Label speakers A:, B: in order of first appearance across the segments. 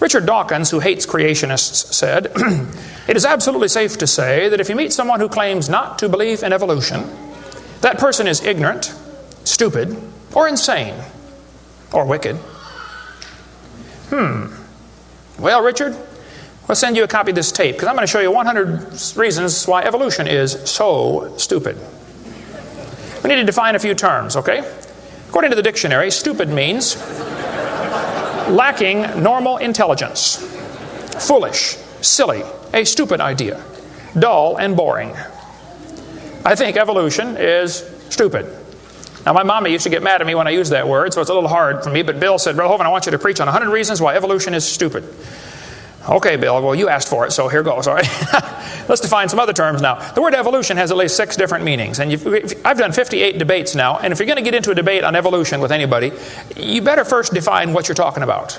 A: Richard Dawkins, who hates creationists, said, "It is absolutely safe to say that if you meet someone who claims not to believe in evolution, that person is ignorant, stupid, or insane, or wicked." Well, Richard, we'll send you a copy of this tape, because I'm going to show you 100 reasons why evolution is so stupid. We need to define a few terms, okay? According to the dictionary, stupid means lacking normal intelligence, foolish, silly, a stupid idea, dull and boring. I think evolution is stupid. Now, my mommy used to get mad at me when I used that word, so it's a little hard for me, but Bill said, "Brother Hovind, I want you to preach on 100 reasons why evolution is stupid." Okay, Bill, well, you asked for it, so here goes, all right? Let's define some other terms now. The word evolution has at least 6 different meanings, and I've done 58 debates now, and if you're going to get into a debate on evolution with anybody, you better first define what you're talking about,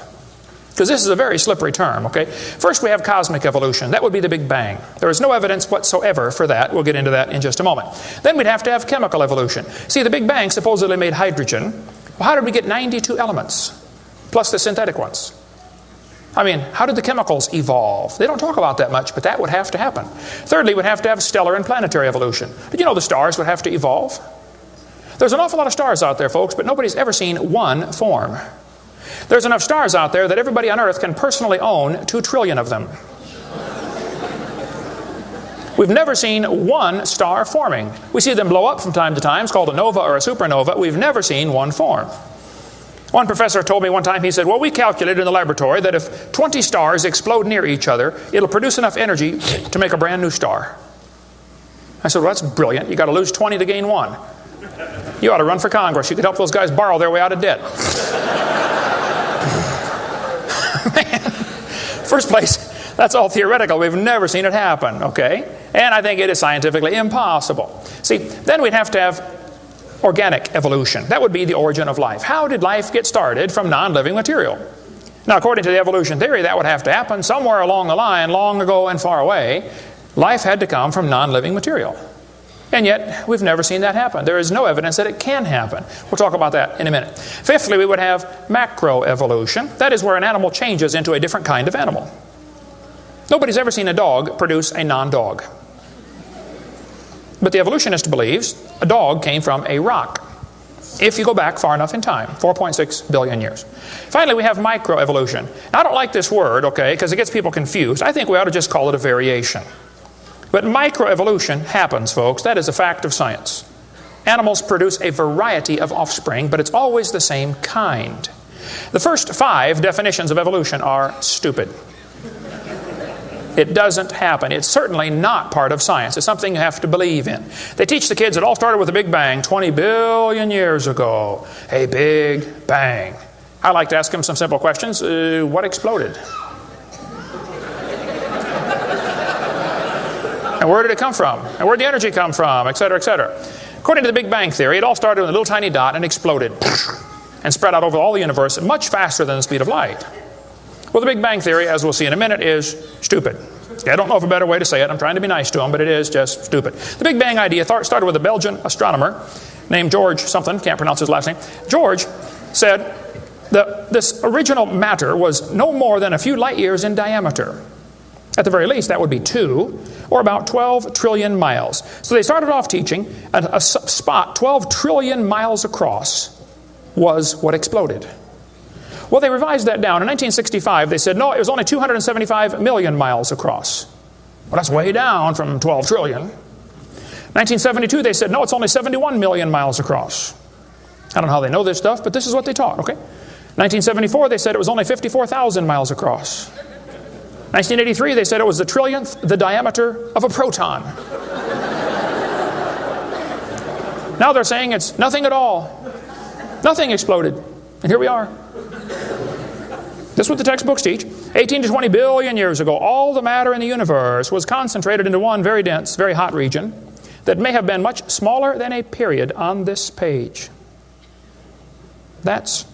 A: because this is a very slippery term, okay? First, we have cosmic evolution. That would be the Big Bang. There is no evidence whatsoever for that. We'll get into that in just a moment. Then we'd have to have chemical evolution. See, the Big Bang supposedly made hydrogen. Well, how did we get 92 elements, plus the synthetic ones? I mean, how did the chemicals evolve? They don't talk about that much, but that would have to happen. Thirdly, we'd have to have stellar and planetary evolution. Did you know the stars would have to evolve? There's an awful lot of stars out there, folks, but nobody's ever seen one form. There's enough stars out there that everybody on Earth can personally own 2 trillion of them. We've never seen one star forming. We see them blow up from time to time. It's called a nova or a supernova. We've never seen one form. One professor told me one time, he said, "Well, we calculated in the laboratory that if 20 stars explode near each other, it'll produce enough energy to make a brand new star." I said, "Well, that's brilliant. You got to lose 20 to gain 1. You ought to run for Congress. You could help those guys borrow their way out of debt." Man, first place, that's all theoretical. We've never seen it happen, okay? And I think it is scientifically impossible. See, then we'd have to have organic evolution. That would be the origin of life. How did life get started from non-living material? Now, according to the evolution theory, that would have to happen somewhere along the line, long ago and far away. Life had to come from non-living material. And yet, we've never seen that happen. There is no evidence that it can happen. We'll talk about that in a minute. Fifthly, we would have macroevolution. That is where an animal changes into a different kind of animal. Nobody's ever seen a dog produce a non-dog. But the evolutionist believes a dog came from a rock, if you go back far enough in time, 4.6 billion years. Finally, we have microevolution. Now, I don't like this word, okay, because it gets people confused. I think we ought to just call it a variation. But microevolution happens, folks. That is a fact of science. Animals produce a variety of offspring, but it's always the same kind. The first 5 definitions of evolution are stupid. It doesn't happen. It's certainly not part of science. It's something you have to believe in. They teach the kids it all started with a Big Bang 20 billion years ago. A Big Bang. I like to ask them some simple questions. What exploded? And where did it come from? And where did the energy come from? Etc., etc. According to the Big Bang theory, it all started with a little tiny dot and exploded and spread out over all the universe much faster than the speed of light. Well, the Big Bang theory, as we'll see in a minute, is stupid. I don't know of a better way to say it. I'm trying to be nice to them, but it is just stupid. The Big Bang idea started with a Belgian astronomer named George something, can't pronounce his last name. George said that this original matter was no more than a few light years in diameter. At the very least, that would be 2, or about 12 trillion miles. So they started off teaching a spot 12 trillion miles across was what exploded. Well, they revised that down. In 1965, they said, no, it was only 275 million miles across. Well, that's way down from 12 trillion. 1972, they said, no, it's only 71 million miles across. I don't know how they know this stuff, but this is what they taught, okay? 1974, they said it was only 54,000 miles across. 1983, they said it was the trillionth the diameter of a proton. Now they're saying it's nothing at all. Nothing exploded. And here we are. This is what the textbooks teach. 18 to 20 billion years ago, all the matter in the universe was concentrated into one very dense, very hot region that may have been much smaller than a period on this page. That's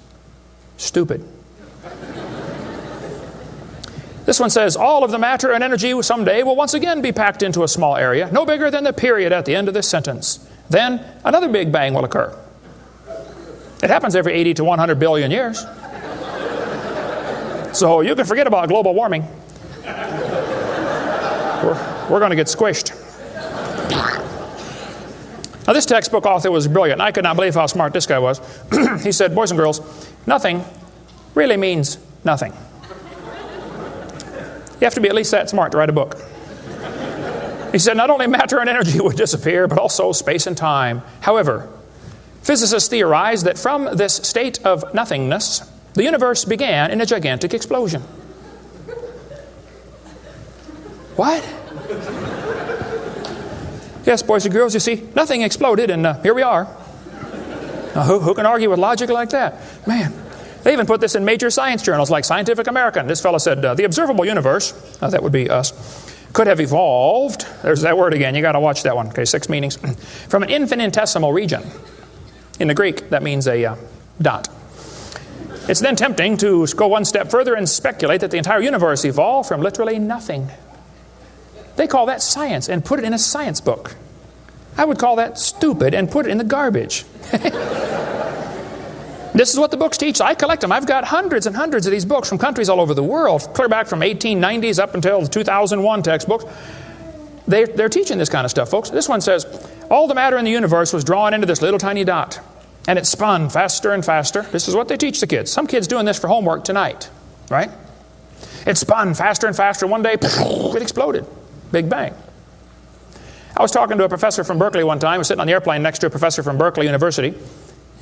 A: stupid. This one says, all of the matter and energy someday will once again be packed into a small area, no bigger than the period at the end of this sentence. Then another Big Bang will occur. It happens every 80 to 100 billion years. So you can forget about global warming. We're going to get squished. Now this textbook author was brilliant. I could not believe how smart this guy was. He said, boys and girls, nothing really means nothing. You have to be at least that smart to write a book. He said not only matter and energy would disappear, but also space and time. However, physicists theorize that from this state of nothingness, the universe began in a gigantic explosion. What? Yes, boys and girls, you see, nothing exploded, and here we are. Now, who can argue with logic like that? Man, they even put this in major science journals like Scientific American. This fellow said, the observable universe, that would be us, could have evolved, there's that word again, you got to watch that one, okay, 6 meanings, from an infinitesimal region. In the Greek, that means a dot. It's then tempting to go one step further and speculate that the entire universe evolved from literally nothing. They call that science and put it in a science book. I would call that stupid and put it in the garbage. This is what the books teach. I collect them. I've got hundreds and hundreds of these books from countries all over the world, clear back from 1890s up until the 2001 textbooks. They're teaching this kind of stuff, folks. This one says, all the matter in the universe was drawn into this little tiny dot, and it spun faster and faster. This is what they teach the kids. Some kids doing this for homework tonight, right? It spun faster and faster. One day, it exploded. Big bang. I was talking to a professor from Berkeley one time. I was sitting on the airplane next to a professor from Berkeley University.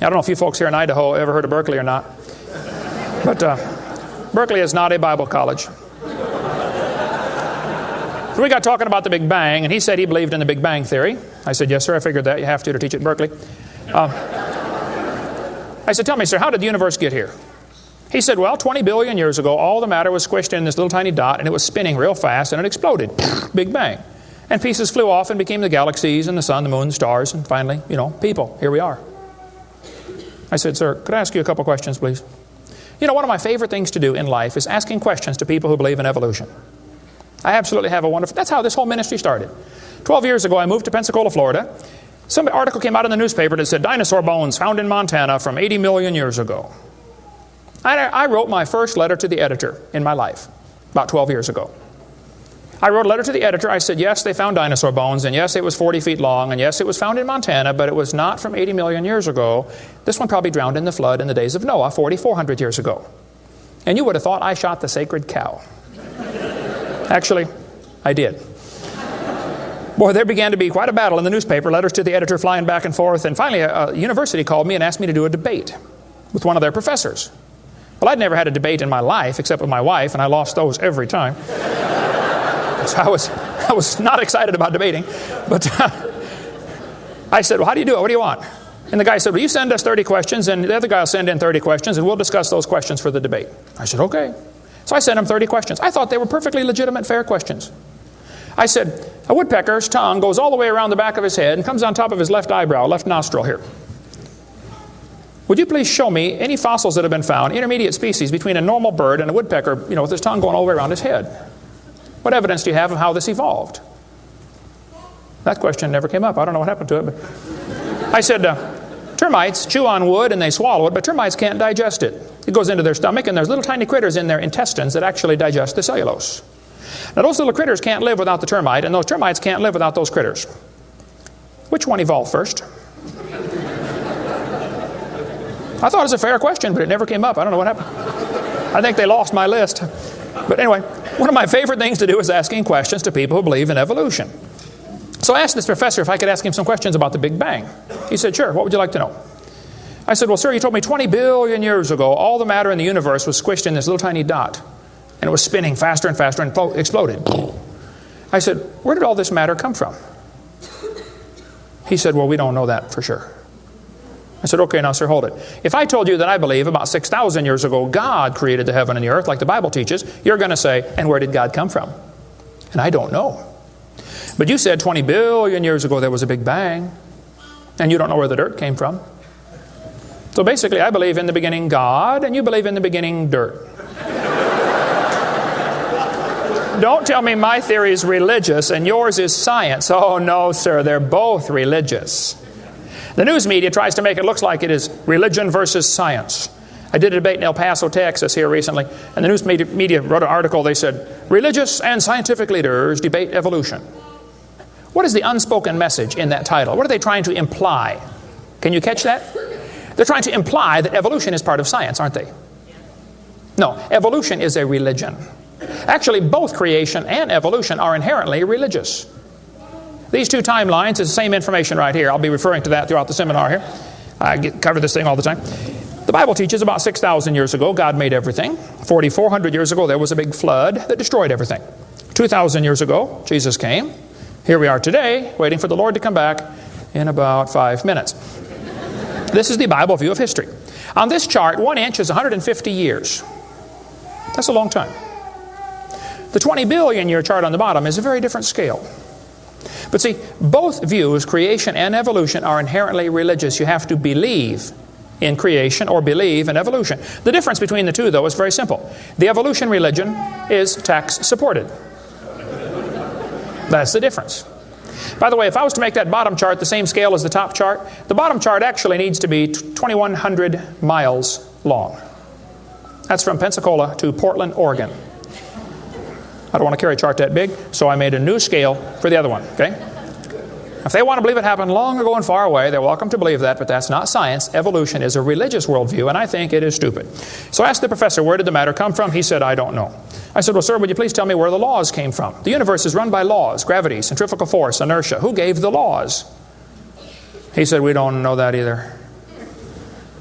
A: I don't know if you folks here in Idaho ever heard of Berkeley or not. But Berkeley is not a Bible college. So we got talking about the Big Bang, and he said he believed in the Big Bang theory. I said, yes, sir, I figured that. You have to teach at Berkeley. I said, tell me, sir, how did the universe get here? He said, well, 20 billion years ago, all the matter was squished in this little tiny dot, and it was spinning real fast, and it exploded. Big Bang. And pieces flew off and became the galaxies and the sun, the moon, the stars, and finally, people. Here we are. I said, sir, could I ask you a couple questions, please? One of my favorite things to do in life is asking questions to people who believe in evolution. I absolutely have a wonderful... That's how this whole ministry started. 12 years ago, I moved to Pensacola, Florida. Some article came out in the newspaper that said, dinosaur bones found in Montana from 80 million years ago. I wrote my first letter to the editor in my life, about 12 years ago. I wrote a letter to the editor. I said, yes, they found dinosaur bones, and yes, it was 40 feet long, and yes, it was found in Montana, but it was not from 80 million years ago. This one probably drowned in the flood in the days of Noah, 4,400 years ago. And you would have thought I shot the sacred cow. Actually, I did. Boy, there began to be quite a battle in the newspaper, letters to the editor flying back and forth, and finally a university called me and asked me to do a debate with one of their professors. Well, I'd never had a debate in my life except with my wife, and I lost those every time. So I was not excited about debating. But I said, well, how do you do it? What do you want? And the guy said, well, you send us 30 questions, and the other guy will send in 30 questions, and we'll discuss those questions for the debate. I said, okay. So I sent him 30 questions. I thought they were perfectly legitimate, fair questions. I said, a woodpecker's tongue goes all the way around the back of his head and comes on top of his left eyebrow, left nostril here. Would you please show me any fossils that have been found, intermediate species between a normal bird and a woodpecker, with his tongue going all the way around his head? What evidence do you have of how this evolved? That question never came up. I don't know what happened to it. But I said, termites chew on wood and they swallow it, but termites can't digest it. It goes into their stomach, and there's little tiny critters in their intestines that actually digest the cellulose. Now those little critters can't live without the termite, and those termites can't live without those critters. Which one evolved first? I thought it was a fair question, but it never came up. I don't know what happened. I think they lost my list. But anyway, one of my favorite things to do is asking questions to people who believe in evolution. So I asked this professor if I could ask him some questions about the Big Bang. He said, sure, what would you like to know? I said, well, sir, you told me 20 billion years ago all the matter in the universe was squished in this little tiny dot, and it was spinning faster and faster and exploded. I said, where did all this matter come from? He said, well, we don't know that for sure. I said, okay, now, sir, hold it. If I told you that I believe about 6,000 years ago God created the heaven and the earth like the Bible teaches, you're going to say, and where did God come from? And I don't know. But you said 20 billion years ago there was a Big Bang, and you don't know where the dirt came from. So basically, I believe in the beginning God, and you believe in the beginning dirt. Don't tell me my theory is religious and yours is science. Oh, no, sir, they're both religious. The news media tries to make it look like it is religion versus science. I did a debate in El Paso, Texas here recently, and the news media wrote an article. They said, religious and scientific leaders debate evolution. What is the unspoken message in that title? What are they trying to imply? Can you catch that? They're trying to imply that evolution is part of science, aren't they? No, evolution is a religion. Actually, both creation and evolution are inherently religious. These two timelines is the same information right here. I'll be referring to that throughout the seminar here. I cover this thing all the time. The Bible teaches about 6,000 years ago, God made everything. 4,400 years ago, there was a big flood that destroyed everything. 2,000 years ago, Jesus came. Here we are today, waiting for the Lord to come back in about 5 minutes. This is the Bible view of history. On this chart, 1 inch is 150 years. That's a long time. The 20 billion year chart on the bottom is a very different scale. But see, both views, creation and evolution, are inherently religious. You have to believe in creation or believe in evolution. The difference between the two, though, is very simple. The evolution religion is tax supported. That's the difference. By the way, if I was to make that bottom chart the same scale as the top chart, the bottom chart actually needs to be 2,100 miles long. That's from Pensacola to Portland, Oregon. I don't want to carry a chart that big, so I made a new scale for the other one, okay? If they want to believe it happened long ago and far away, they're welcome to believe that, but that's not science. Evolution is a religious worldview, and I think it is stupid. So I asked the professor, where did the matter come from? He said, I don't know. I said, well, sir, would you please tell me where the laws came from? The universe is run by laws, gravity, centrifugal force, inertia. Who gave the laws? He said, we don't know that either.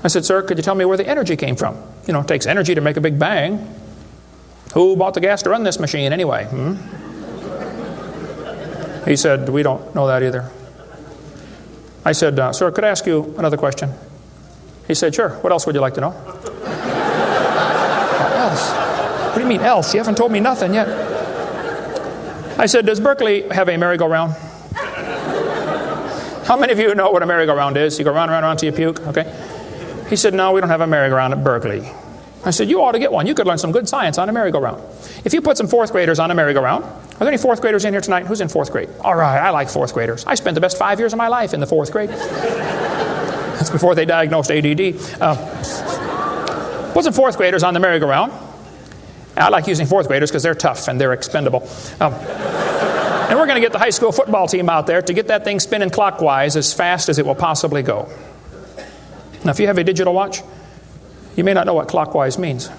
A: I said, sir, could you tell me where the energy came from? You know, it takes energy to make a big bang. Who bought the gas to run this machine anyway? He said, we don't know that either. I said, sir, could I ask you another question? He said, sure. What else would you like to know? What else? What do you mean else? You haven't told me nothing yet. I said, does Berkeley have a merry-go-round? How many of you know what a merry-go-round is? You go round, round, round till you puke, okay? He said, no, we don't have a merry-go-round at Berkeley. I said, you ought to get one. You could learn some good science on a merry-go-round. If you put some fourth graders on a merry-go-round, are there any fourth graders in here tonight? Who's in fourth grade? All right, I like fourth graders. I spent the best 5 years of my life in the fourth grade. That's before they diagnosed ADD. Put some fourth graders on the merry-go-round. I like using fourth graders because they're tough and they're expendable. And we're going to get the high school football team out there to get that thing spinning clockwise as fast as it will possibly go. Now, if you have a digital watch, you may not know what clockwise means.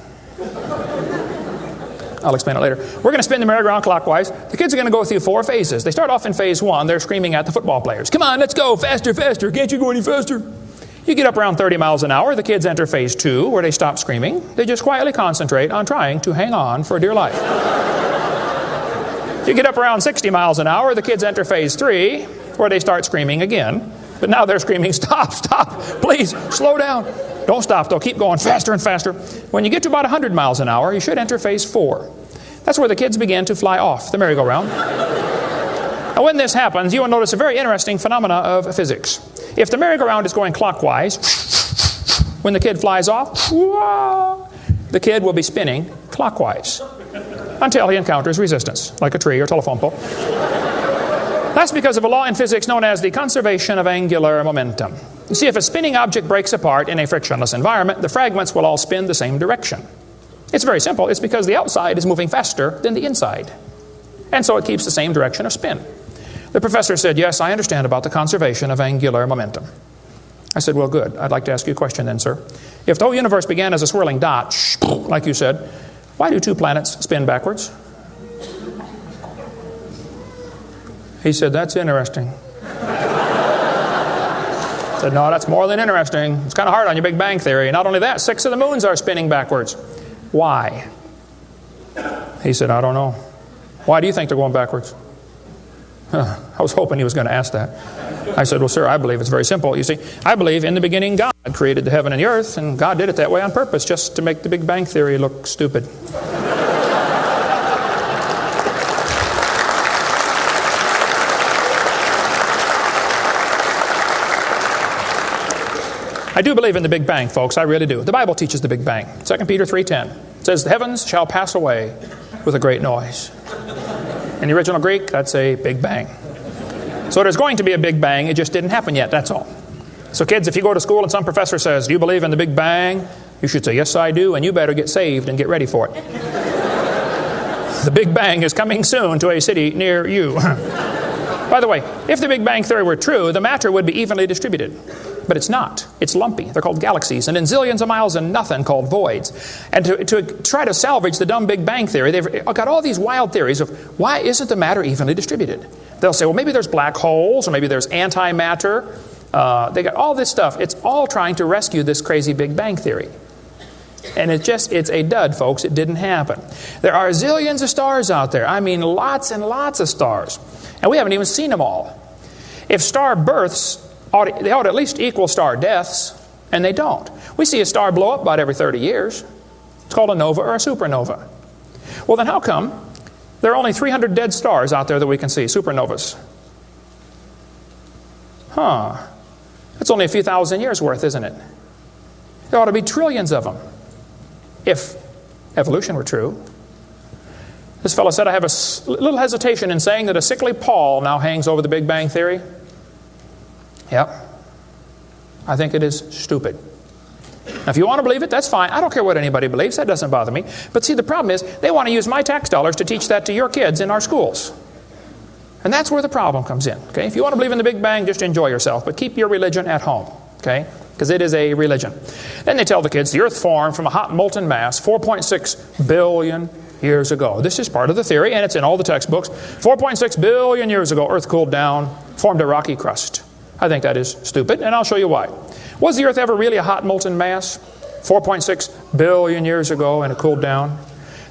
A: I'll explain it later. We're going to spin the merry-go-round clockwise. The kids are going to go through 4 phases. They start off in phase 1. They're screaming at the football players. Come on, let's go. Faster, faster. Can't you go any faster? You get up around 30 miles an hour. The kids enter phase 2, where they stop screaming. They just quietly concentrate on trying to hang on for dear life. You get up around 60 miles an hour. The kids enter phase 3, where they start screaming again. But now they're screaming, stop, stop, please, slow down. Don't stop, though. Keep going faster and faster. When you get to about 100 miles an hour, you should enter phase 4. That's where the kids begin to fly off the merry-go-round. Now, when this happens, you will notice a very interesting phenomena of physics. If the merry-go-round is going clockwise, when the kid flies off, the kid will be spinning clockwise until he encounters resistance, like a tree or telephone pole. That's because of a law in physics known as the conservation of angular momentum. You see, if a spinning object breaks apart in a frictionless environment, the fragments will all spin the same direction. It's very simple. It's because the outside is moving faster than the inside. And so it keeps the same direction of spin. The professor said, yes, I understand about the conservation of angular momentum. I said, well, good. I'd like to ask you a question then, sir. If the whole universe began as a swirling dot, like you said, why do 2 planets spin backwards? He said, that's interesting. I said, no, that's more than interesting. It's kind of hard on your Big Bang Theory. Not only that, 6 of the moons are spinning backwards. Why? He said, I don't know. Why do you think they're going backwards? I was hoping he was going to ask that. I said, well, sir, I believe it's very simple. You see, I believe in the beginning God created the heaven and the earth, and God did it that way on purpose, just to make the Big Bang Theory look stupid. I do believe in the Big Bang, folks. I really do. The Bible teaches the Big Bang. 2 Peter 3:10. It says, the heavens shall pass away with a great noise. In the original Greek, that's a Big Bang. So there's going to be a Big Bang. It just didn't happen yet, that's all. So kids, if you go to school and some professor says, do you believe in the Big Bang? You should say, yes, I do, and you better get saved and get ready for it. The Big Bang is coming soon to a city near you. By the way, if the Big Bang Theory were true, the matter would be evenly distributed. But it's not. It's lumpy. They're called galaxies. And in zillions of miles and nothing called voids. And to try to salvage the dumb Big Bang Theory, they've got all these wild theories of why isn't the matter evenly distributed? They'll say, well, maybe there's black holes, or maybe there's antimatter. They got all this stuff. It's all trying to rescue this crazy Big Bang Theory. And it's a dud, folks. It didn't happen. There are zillions of stars out there. I mean, lots and lots of stars. And we haven't even seen them all. If star births, they ought to at least equal star deaths, and they don't. We see a star blow up about every 30 years. It's called a nova or a supernova. Well, then how come there are only 300 dead stars out there that we can see, supernovas? That's only a few thousand years worth, isn't it? There ought to be trillions of them, if evolution were true. This fellow said, I have a little hesitation in saying that a sickly pall now hangs over the Big Bang Theory. Yep. I think it is stupid. Now, if you want to believe it, that's fine. I don't care what anybody believes. That doesn't bother me. But see, the problem is they want to use my tax dollars to teach that to your kids in our schools. And that's where the problem comes in. Okay? If you want to believe in the Big Bang, just enjoy yourself. But keep your religion at home. Okay? Because it is a religion. Then they tell the kids the earth formed from a hot molten mass 4.6 billion years ago. This is part of the theory, and it's in all the textbooks. 4.6 billion years ago, earth cooled down, formed a rocky crust. I think that is stupid, and I'll show you why. Was the earth ever really a hot molten mass 4.6 billion years ago, and it cooled down?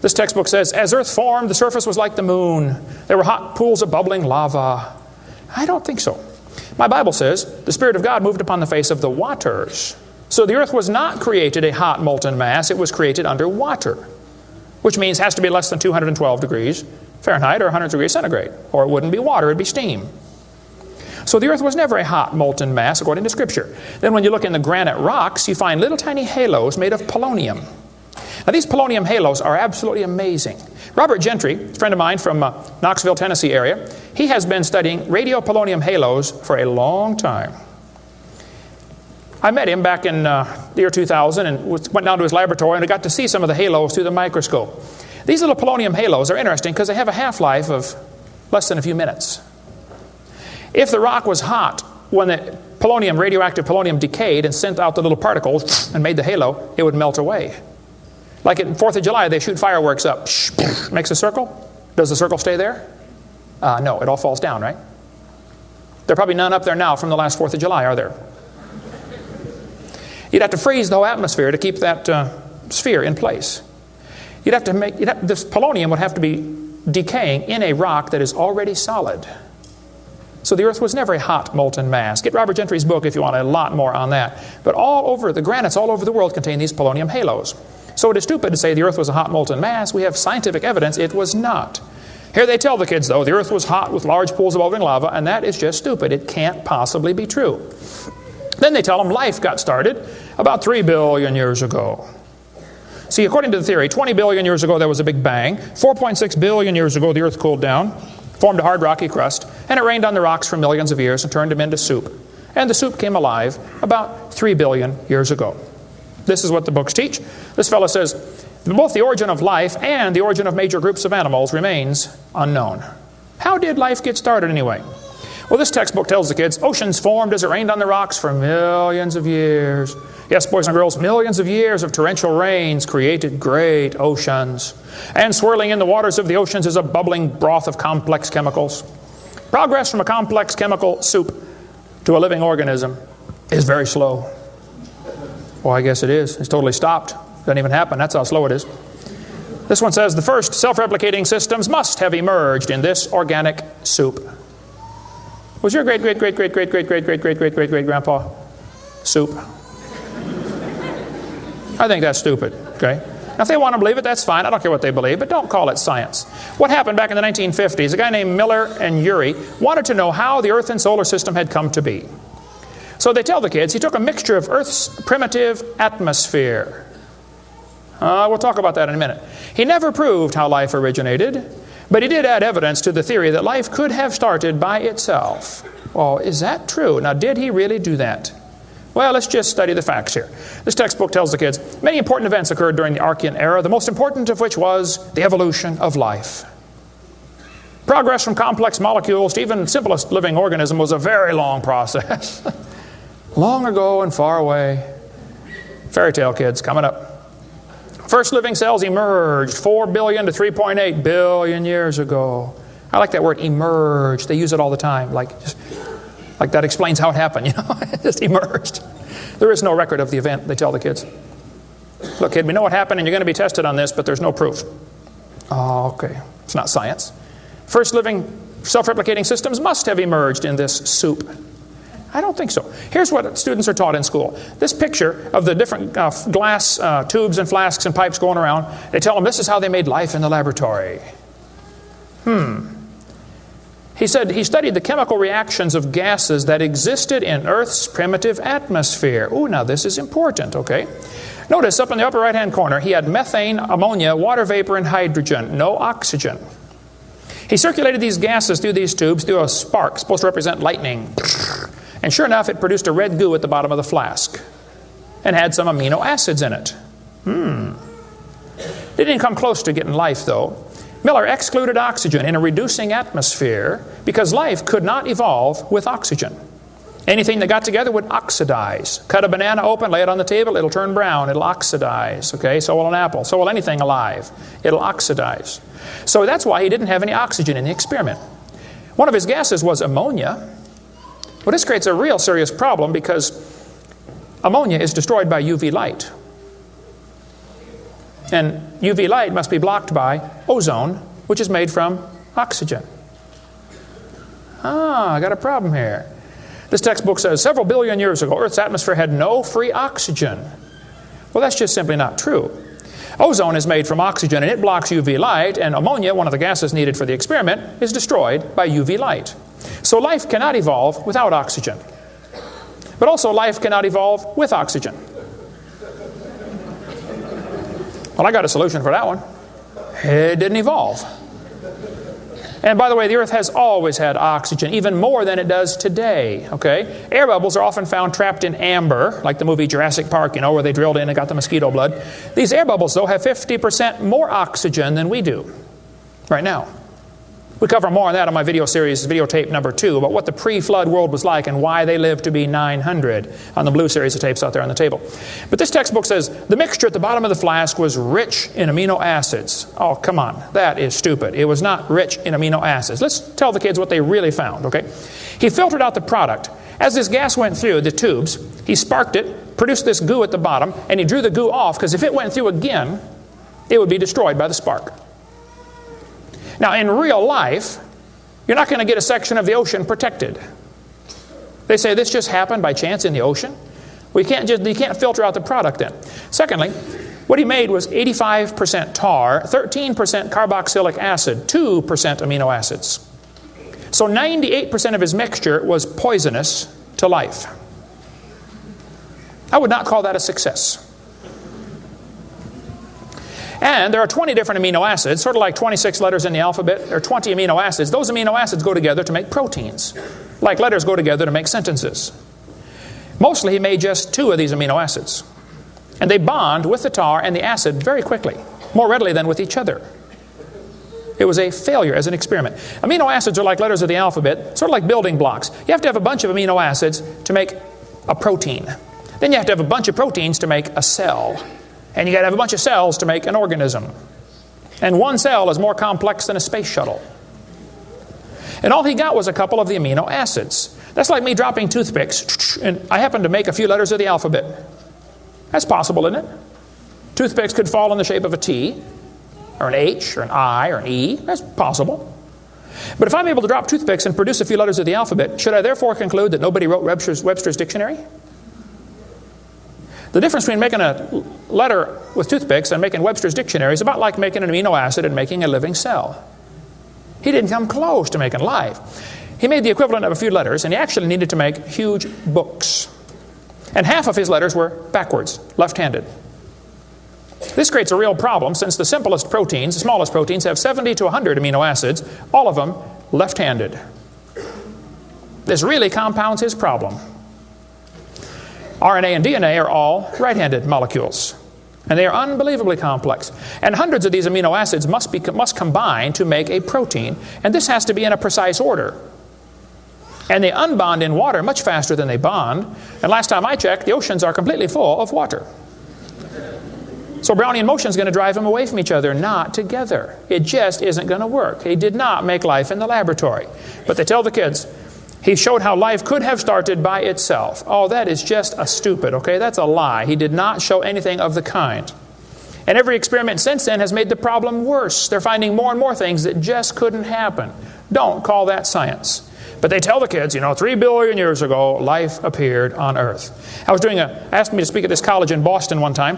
A: This textbook says, as earth formed, the surface was like the moon. There were hot pools of bubbling lava. I don't think so. My Bible says the Spirit of God moved upon the face of the waters. So the earth was not created a hot molten mass. It was created under water, which means it has to be less than 212 degrees Fahrenheit or 100 degrees centigrade, or it wouldn't be water, it'd be steam. So the earth was never a hot molten mass according to Scripture. Then when you look in the granite rocks, you find little tiny halos made of polonium. Now these polonium halos are absolutely amazing. Robert Gentry, a friend of mine from Knoxville, Tennessee area, he has been studying radiopolonium halos for a long time. I met him back in the year 2000 and went down to his laboratory and I got to see some of the halos through the microscope. These little polonium halos are interesting because they have a half-life of less than a few minutes. If the rock was hot, when the polonium, radioactive polonium decayed and sent out the little particles and made the halo, it would melt away. Like at 4th of July, they shoot fireworks up. Makes a circle. Does the circle stay there? No, it all falls down, right? There are probably none up there now from the last 4th of July, are there? You'd have to freeze the whole atmosphere to keep that sphere in place. This polonium would have to be decaying in a rock that is already solid. So the earth was never a hot molten mass. Get Robert Gentry's book if you want a lot more on that. But all over, the granites all over the world contain these polonium halos. So it is stupid to say the earth was a hot molten mass. We have scientific evidence it was not. Here they tell the kids, though, the earth was hot with large pools of bubbling lava, and that is just stupid. It can't possibly be true. Then they tell them life got started about 3 billion years ago. See, according to the theory, 20 billion years ago there was a big bang. 4.6 billion years ago the earth cooled down, formed a hard rocky crust, and it rained on the rocks for millions of years and turned them into soup. And the soup came alive about 3 billion years ago. This is what the books teach. This fellow says, both the origin of life and the origin of major groups of animals remains unknown. How did life get started anyway? Well, this textbook tells the kids, oceans formed as it rained on the rocks for millions of years. Yes, boys and girls, millions of years of torrential rains created great oceans. And swirling in the waters of the oceans is a bubbling broth of complex chemicals. Progress from a complex chemical soup to a living organism is very slow. Well, I guess it is. It's totally stopped. Doesn't even happen. That's how slow it is. This one says, the first self-replicating systems must have emerged in this organic soup. Was your great-great-great-great-great-great-great-great-great-great-great-grandpa soup? I think that's stupid, okay? Now, if they want to believe it, that's fine. I don't care what they believe, but don't call it science. What happened back in the 1950s, a guy named Miller and Urey wanted to know how the Earth and solar system had come to be. So they tell the kids he took a mixture of Earth's primitive atmosphere. We'll talk about that in a minute. He never proved how life originated, but he did add evidence to the theory that life could have started by itself. Well, is that true? Now, did he really do that? Well, let's just study the facts here. This textbook tells the kids, many important events occurred during the Archean era, the most important of which was the evolution of life. Progress from complex molecules to even simplest living organism was a very long process. Long ago and far away. Fairy tale kids coming up. First living cells emerged 4 billion to 3.8 billion years ago. I like that word, emerged. They use it all the time. Like that explains how it happened, you know. It just emerged. There is no record of the event, they tell the kids. Look, kid, we know what happened and you're going to be tested on this, but there's no proof. Oh, okay. It's not science. First living self-replicating systems must have emerged in this soup. I don't think so. Here's what students are taught in school. This picture of the different glass tubes and flasks and pipes going around, they tell them this is how they made life in the laboratory. He said he studied the chemical reactions of gases that existed in Earth's primitive atmosphere. Ooh, now this is important, okay? Notice up in the upper right-hand corner, he had methane, ammonia, water vapor, and hydrogen. No oxygen. He circulated these gases through these tubes through a spark, supposed to represent lightning. And sure enough, it produced a red goo at the bottom of the flask and had some amino acids in it. They didn't come close to getting life, though. Miller excluded oxygen in a reducing atmosphere because life could not evolve with oxygen. Anything that got together would oxidize. Cut a banana open, lay it on the table, it'll turn brown, it'll oxidize. Okay, so will an apple, so will anything alive. It'll oxidize. So that's why he didn't have any oxygen in the experiment. One of his gases was ammonia. Well, this creates a real serious problem because ammonia is destroyed by UV light. And UV light must be blocked by ozone, which is made from oxygen. I got a problem here. This textbook says several billion years ago, Earth's atmosphere had no free oxygen. Well, that's just simply not true. Ozone is made from oxygen and it blocks UV light, and ammonia, one of the gases needed for the experiment, is destroyed by UV light. So life cannot evolve without oxygen. But also life cannot evolve with oxygen. Well, I got a solution for that one. It didn't evolve. And by the way, the Earth has always had oxygen, even more than it does today. Okay? Air bubbles are often found trapped in amber, like the movie Jurassic Park, you know, where they drilled in and got the mosquito blood. These air bubbles, though, have 50% more oxygen than we do right now. We cover more on that on my video series, videotape number 2, about what the pre-flood world was like and why they lived to be 900 on the blue series of tapes out there on the table. But this textbook says the mixture at the bottom of the flask was rich in amino acids. Oh, come on. That is stupid. It was not rich in amino acids. Let's tell the kids what they really found, okay? He filtered out the product. As this gas went through the tubes, he sparked it, produced this goo at the bottom, and he drew the goo off because if it went through again, it would be destroyed by the spark. Now, in real life, you're not going to get a section of the ocean protected. They say this just happened by chance in the ocean. You can't filter out the product then. Secondly, what he made was 85% tar, 13% carboxylic acid, 2% amino acids. So 98% of his mixture was poisonous to life. I would not call that a success. And there are 20 different amino acids, sort of like 26 letters in the alphabet. There are 20 amino acids. Those amino acids go together to make proteins, like letters go together to make sentences. Mostly he made just 2 of these amino acids. And they bond with the tar and the acid very quickly, more readily than with each other. It was a failure as an experiment. Amino acids are like letters of the alphabet, sort of like building blocks. You have to have a bunch of amino acids to make a protein. Then you have to have a bunch of proteins to make a cell. And you got to have a bunch of cells to make an organism. And one cell is more complex than a space shuttle. And all he got was a couple of the amino acids. That's like me dropping toothpicks, and I happen to make a few letters of the alphabet. That's possible, isn't it? Toothpicks could fall in the shape of a T, or an H, or an I, or an E. That's possible. But if I'm able to drop toothpicks and produce a few letters of the alphabet, should I therefore conclude that nobody wrote Webster's dictionary? The difference between making a letter with toothpicks and making Webster's dictionary is about like making an amino acid and making a living cell. He didn't come close to making life. He made the equivalent of a few letters, and he actually needed to make huge books. And half of his letters were backwards, left-handed. This creates a real problem since the simplest proteins, the smallest proteins, have 70 to 100 amino acids, all of them left-handed. This really compounds his problem. RNA and DNA are all right-handed molecules. And they are unbelievably complex. And hundreds of these amino acids must combine to make a protein. And this has to be in a precise order. And they unbond in water much faster than they bond. And last time I checked, the oceans are completely full of water. So Brownian motion is going to drive them away from each other, not together. It just isn't going to work. He did not make life in the laboratory. But they tell the kids, he showed how life could have started by itself. Oh, that is just a stupid, okay? That's a lie. He did not show anything of the kind. And every experiment since then has made the problem worse. They're finding more and more things that just couldn't happen. Don't call that science. But they tell the kids, 3 billion years ago, life appeared on Earth. Asked me to speak at this college in Boston one time.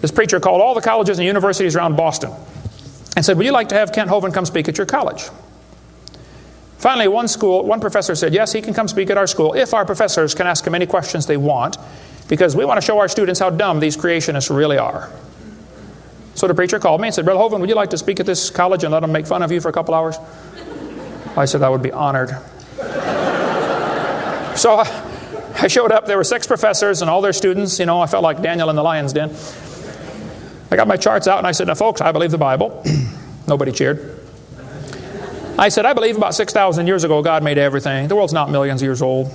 A: This preacher called all the colleges and universities around Boston and said, would you like to have Kent Hovind come speak at your college? Finally, one professor said, yes, he can come speak at our school if our professors can ask him any questions they want, because we want to show our students how dumb these creationists really are. So the preacher called me and said, Brother Hovind, would you like to speak at this college and let them make fun of you for a couple hours? I said, I would be honored. So I showed up. There were 6 professors and all their students. I felt like Daniel in the lion's den. I got my charts out and I said, now folks, I believe the Bible. Nobody cheered. I said, I believe about 6,000 years ago God made everything. The world's not millions of years old.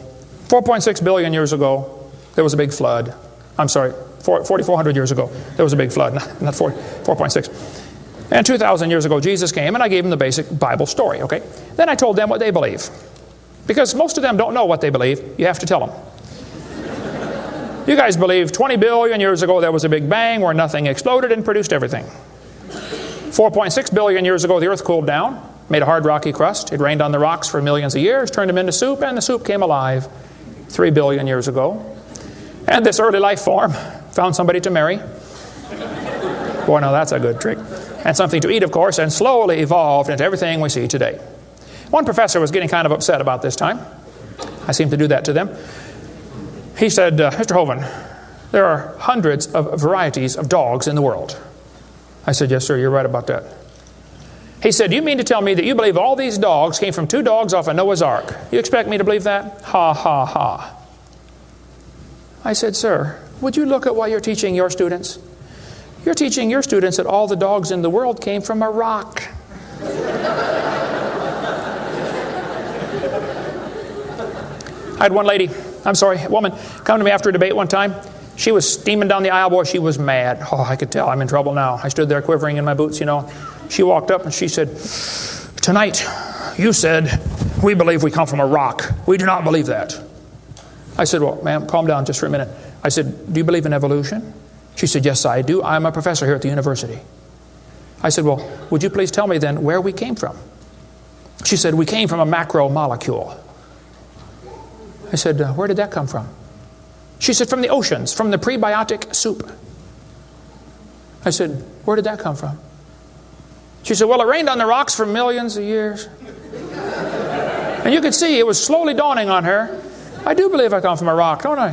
A: 4.6 billion years ago, there was a big flood. I'm sorry, 4,400 years ago, there was a big flood. Not 4.6. And 2,000 years ago, Jesus came and I gave them the basic Bible story, okay? Then I told them what they believe. Because most of them don't know what they believe. You have to tell them. You guys believe 20 billion years ago there was a big bang where nothing exploded and produced everything. 4.6 billion years ago the earth cooled down, made a hard rocky crust. It rained on the rocks for millions of years, turned them into soup, and the soup came alive 3 billion years ago. And this early life form found somebody to marry. Boy, now that's a good trick. And something to eat, of course, and slowly evolved into everything we see today. One professor was getting kind of upset about this time. I seem to do that to them. He said, Mr. Hovind, there are hundreds of varieties of dogs in the world. I said, yes, sir, you're right about that. He said, do you mean to tell me that you believe all these dogs came from 2 dogs off of Noah's Ark? You expect me to believe that? Ha, ha, ha. I said, sir, would you look at what you're teaching your students? You're teaching your students that all the dogs in the world came from a rock. I had a woman, come to me after a debate one time. She was steaming down the aisle. Boy, she was mad. Oh, I could tell I'm in trouble now. I stood there quivering in my boots, She walked up and she said, tonight you said we believe we come from a rock. We do not believe that. I said, well, ma'am, calm down just for a minute. I said, do you believe in evolution? She said, yes, I do. I'm a professor here at the university. I said, well, would you please tell me then where we came from? She said, we came from a macromolecule. I said, where did that come from? She said, from the oceans, from the prebiotic soup. I said, where did that come from? She said, well, it rained on the rocks for millions of years. And you could see it was slowly dawning on her. I do believe I come from a rock, don't I?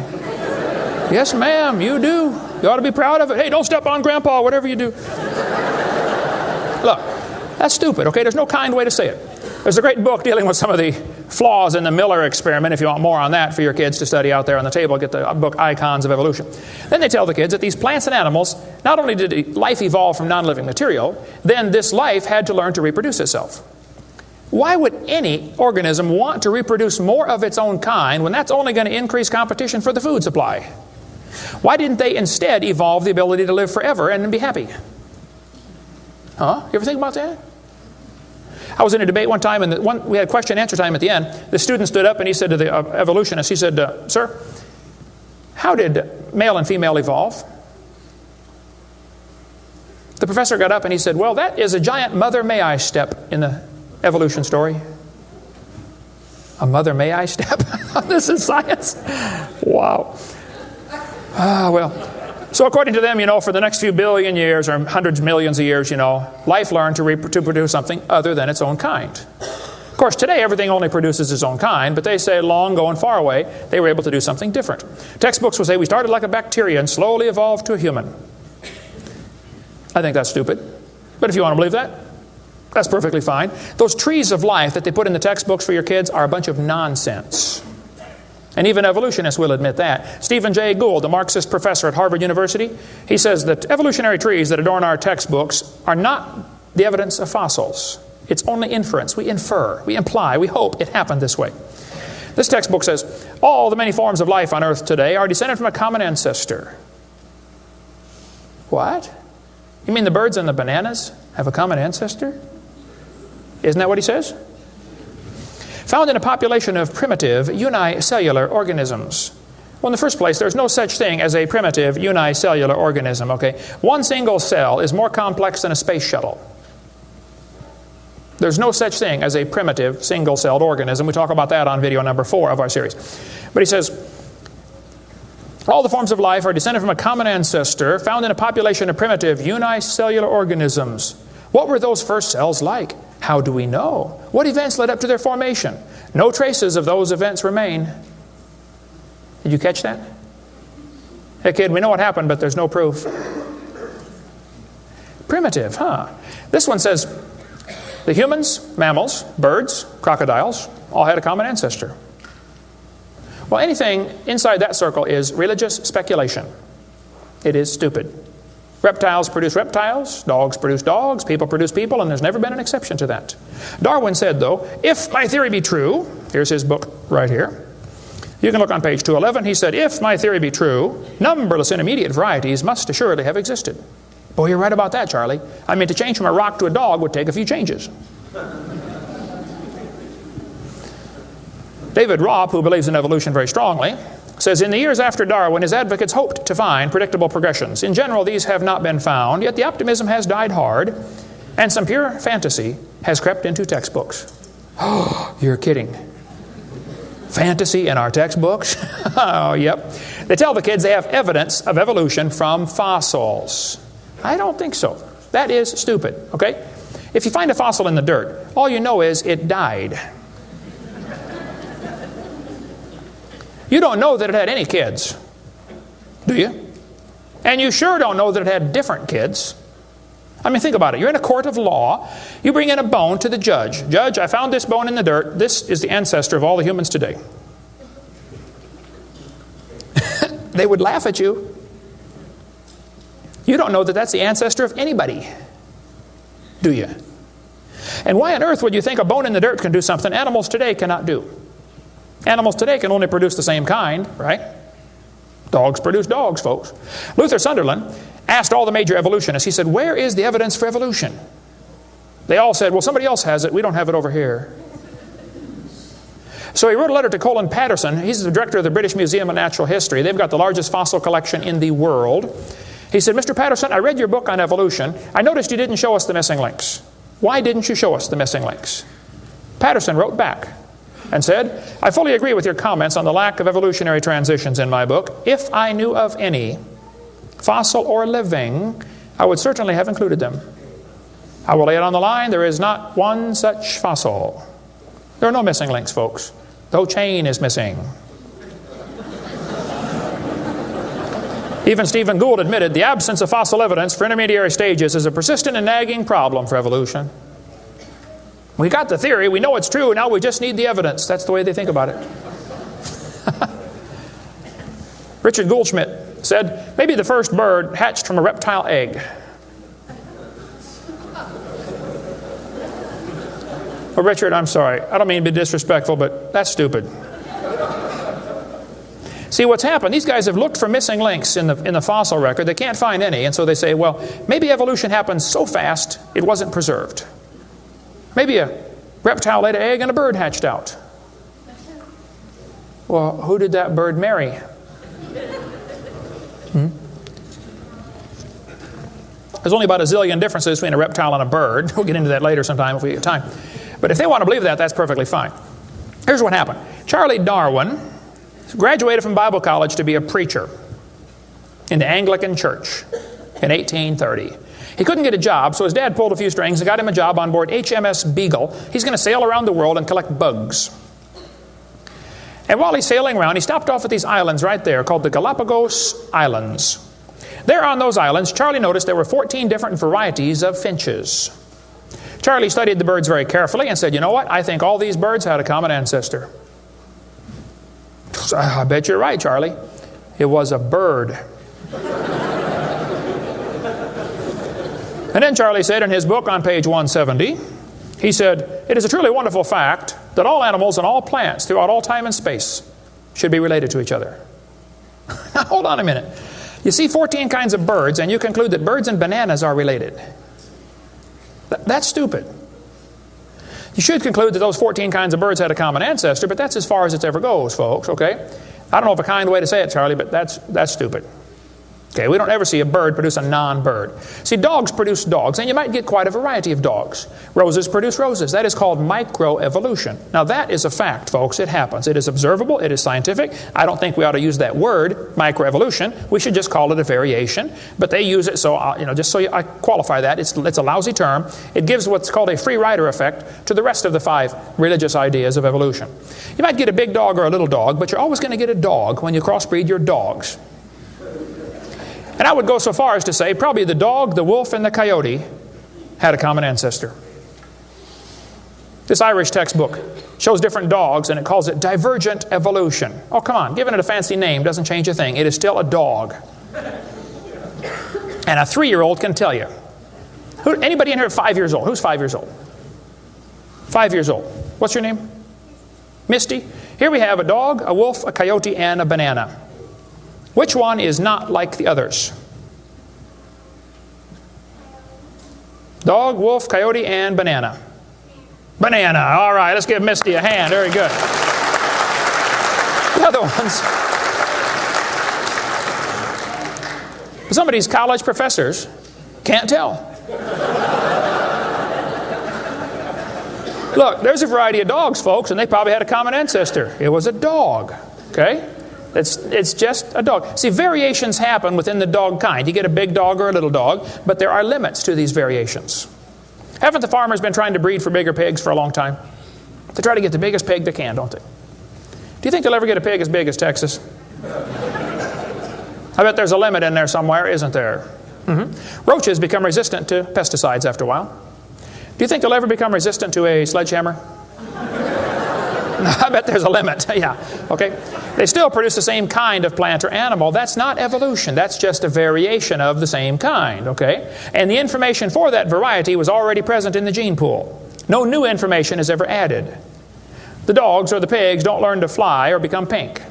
A: Yes, ma'am, you do. You ought to be proud of it. Hey, don't step on Grandpa, whatever you do. Look, that's stupid, okay? There's no kind way to say it. There's a great book dealing with some of the flaws in the Miller experiment. If you want more on that for your kids to study out there on the table, get the book Icons of Evolution. Then they tell the kids that these plants and animals, not only did life evolve from non-living material, then this life had to learn to reproduce itself. Why would any organism want to reproduce more of its own kind when that's only going to increase competition for the food supply? Why didn't they instead evolve the ability to live forever and be happy? Huh? You ever think about that? I was in a debate one time, and we had question and answer time at the end. The student stood up and he said to the evolutionist, he said, sir, how did male and female evolve? The professor got up and he said, well, that is a giant mother may I step in the evolution story. A mother may I step? This is science. Wow. So according to them, for the next few billion years or hundreds of millions of years, life learned to produce something other than its own kind. Of course, today everything only produces its own kind, but they say long ago and far away, they were able to do something different. Textbooks will say we started like a bacteria and slowly evolved to a human. I think that's stupid. But if you want to believe that, that's perfectly fine. Those trees of life that they put in the textbooks for your kids are a bunch of nonsense. And even evolutionists will admit that. Stephen Jay Gould, the Marxist professor at Harvard University, he says that evolutionary trees that adorn our textbooks are not the evidence of fossils. It's only inference. We infer, we imply, we hope it happened this way. This textbook says, all the many forms of life on earth today are descended from a common ancestor. What? You mean the birds and the bananas have a common ancestor? Isn't that what he says? Found in a population of primitive unicellular organisms. Well, in the first place, there's no such thing as a primitive unicellular organism, okay? One single cell is more complex than a space shuttle. There's no such thing as a primitive single-celled organism. We talk about that on video number 4 of our series. But he says, all the forms of life are descended from a common ancestor found in a population of primitive unicellular organisms. What were those first cells like? How do we know? What events led up to their formation? No traces of those events remain. Did you catch that? Hey kid, we know what happened, but there's no proof. Primitive, huh? This one says, the humans, mammals, birds, crocodiles, all had a common ancestor. Well, anything inside that circle is religious speculation. It is stupid. Reptiles produce reptiles, dogs produce dogs, people produce people, and there's never been an exception to that. Darwin said, though, if my theory be true, here's his book right here. You can look on page 211. He said, if my theory be true, numberless intermediate varieties must assuredly have existed. Boy, you're right about that, Charlie. I mean, to change from a rock to a dog would take a few changes. David Robb, who believes in evolution very strongly, says, in the years after Darwin, his advocates hoped to find predictable progressions. In general, these have not been found, yet the optimism has died hard, and some pure fantasy has crept into textbooks. Oh, you're kidding. Fantasy in our textbooks? Oh, yep. They tell the kids they have evidence of evolution from fossils. I don't think so. That is stupid, okay? If you find a fossil in the dirt, all you know is it died. You don't know that it had any kids, do you? And you sure don't know that it had different kids. I mean, think about it. You're in a court of law. You bring in a bone to the judge. Judge, I found this bone in the dirt. This is the ancestor of all the humans today. They would laugh at you. You don't know that that's the ancestor of anybody, do you? And why on earth would you think a bone in the dirt can do something animals today cannot do? Animals today can only produce the same kind, right? Dogs produce dogs, folks. Luther Sunderland asked all the major evolutionists, he said, where is the evidence for evolution? They all said, well, somebody else has it. We don't have it over here. So he wrote a letter to Colin Patterson. He's the director of the British Museum of Natural History. They've got the largest fossil collection in the world. He said, Mr. Patterson, I read your book on evolution. I noticed you didn't show us the missing links. Why didn't you show us the missing links? Patterson wrote back and said, I fully agree with your comments on the lack of evolutionary transitions in my book. If I knew of any, fossil or living, I would certainly have included them. I will lay it on the line, there is not one such fossil. There are no missing links, folks. The whole chain is missing. Even Stephen Gould admitted the absence of fossil evidence for intermediary stages is a persistent and nagging problem for evolution. We got the theory, we know it's true, now we just need the evidence. That's the way they think about it. Richard Goldschmidt said, maybe the first bird hatched from a reptile egg. Well, Richard, I'm sorry. I don't mean to be disrespectful, but that's stupid. See, what's happened, these guys have looked for missing links in the fossil record. They can't find any, and so they say, well, maybe evolution happened so fast it wasn't preserved. Maybe a reptile laid an egg and a bird hatched out. Well, who did that bird marry? There's only about a zillion differences between a reptile and a bird. We'll get into that later sometime if we get time. But if they want to believe that, that's perfectly fine. Here's what happened. Charlie Darwin graduated from Bible college to be a preacher in the Anglican church in 1830. He couldn't get a job, so his dad pulled a few strings and got him a job on board HMS Beagle. He's going to sail around the world and collect bugs. And while he's sailing around, he stopped off at these islands right there called the Galapagos Islands. There on those islands, Charlie noticed there were 14 different varieties of finches. Charlie studied the birds very carefully and said, you know what? I think all these birds had a common ancestor. I bet you're right, Charlie. It was a bird. And then Charlie said in his book on page 170, he said, "It is a truly wonderful fact that all animals and all plants throughout all time and space should be related to each other." Now, hold on a minute. You see 14 kinds of birds, and you conclude that birds and bananas are related. That's stupid. You should conclude that those 14 kinds of birds had a common ancestor, but that's as far as it ever goes, folks, okay? I don't know of a kind way to say it, Charlie, but that's stupid. Okay, we don't ever see a bird produce a non-bird. See, dogs produce dogs, and you might get quite a variety of dogs. Roses produce roses. That is called microevolution. Now, that is a fact, folks. It happens. It is observable. It is scientific. I don't think we ought to use that word, microevolution. We should just call it a variation. But they use it, so just so I qualify that, it's a lousy term. It gives what's called a free rider effect to the rest of the 5 religious ideas of evolution. You might get a big dog or a little dog, but you're always going to get a dog when you crossbreed your dogs. And I would go so far as to say probably the dog, the wolf, and the coyote had a common ancestor. This Irish textbook shows different dogs, and it calls it divergent evolution. Oh, come on. Giving it a fancy name doesn't change a thing. It is still a dog. And a 3-year-old can tell you. Anybody in here 5 years old? Who's 5 years old? 5 years old. What's your name? Misty. Here we have a dog, a wolf, a coyote, and a banana. Which one is not like the others? Dog, wolf, coyote, and banana. Banana. All right, let's give Misty a hand. Very good. The other ones. Some of these college professors can't tell. Look, there's a variety of dogs, folks, and they probably had a common ancestor. It was a dog. Okay? It's just a dog. See, variations happen within the dog kind. You get a big dog or a little dog, but there are limits to these variations. Haven't the farmers been trying to breed for bigger pigs for a long time? They try to get the biggest pig they can, don't they? Do you think they'll ever get a pig as big as Texas? I bet there's a limit in there somewhere, isn't there? Roaches become resistant to pesticides after a while. Do you think they'll ever become resistant to a sledgehammer? I bet there's a limit. Yeah, okay. They still produce the same kind of plant or animal. That's not evolution. That's just a variation of the same kind, okay? And the information for that variety was already present in the gene pool. No new information is ever added. The dogs or the pigs don't learn to fly or become pink.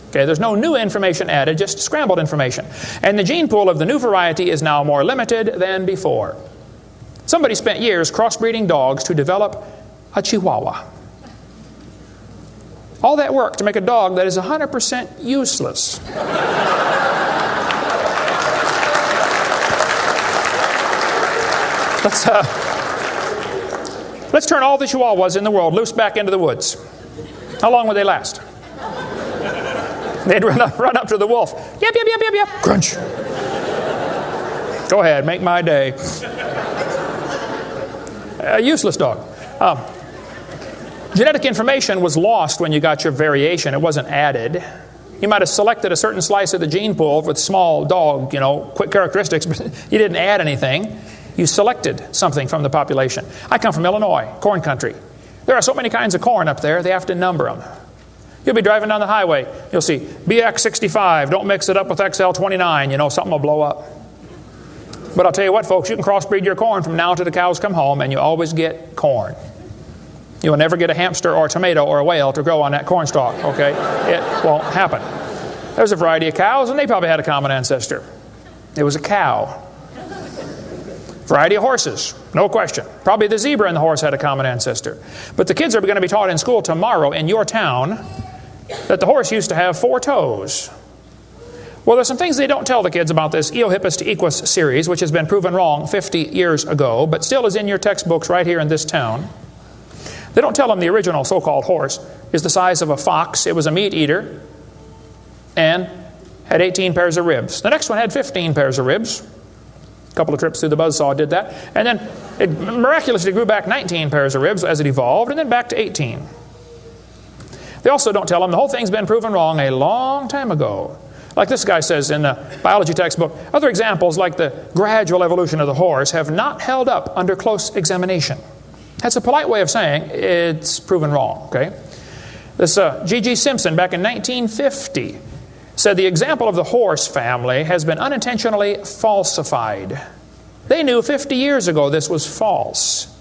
A: Okay, there's no new information added, just scrambled information. And the gene pool of the new variety is now more limited than before. Somebody spent years crossbreeding dogs to develop a Chihuahua. All that work to make a dog that is 100% useless. Let's turn all the Chihuahuas in the world loose back into the woods. How long would they last? They'd run up to the wolf. Yep, yep, yep, yep, yep. Crunch. Go ahead, make my day. A useless dog. Genetic information was lost when you got your variation. It wasn't added. You might have selected a certain slice of the gene pool with small dog, quick characteristics, but you didn't add anything. You selected something from the population. I come from Illinois, corn country. There are so many kinds of corn up there, they have to number them. You'll be driving down the highway. You'll see BX65, don't mix it up with XL29, something will blow up. But I'll tell you what, folks, you can crossbreed your corn from now to the cows come home, and you always get corn. You will never get a hamster or a tomato or a whale to grow on that corn stalk, okay? It won't happen. There's a variety of cows, and they probably had a common ancestor. It was a cow. Variety of horses, no question. Probably the zebra and the horse had a common ancestor. But the kids are going to be taught in school tomorrow in your town that the horse used to have 4 toes. Well, there's some things they don't tell the kids about this Eohippus to Equus series, which has been proven wrong 50 years ago, but still is in your textbooks right here in this town. They don't tell them the original so-called horse is the size of a fox. It was a meat eater and had 18 pairs of ribs. The next one had 15 pairs of ribs. A couple of trips through the buzzsaw did that. And then it miraculously grew back 19 pairs of ribs as it evolved, and then back to 18. They also don't tell them the whole thing's been proven wrong a long time ago. Like this guy says in the biology textbook, other examples like the gradual evolution of the horse have not held up under close examination. That's a polite way of saying it's proven wrong, okay? This G.G. Simpson, back in 1950, said the example of the horse family has been unintentionally falsified. They knew 50 years ago this was false.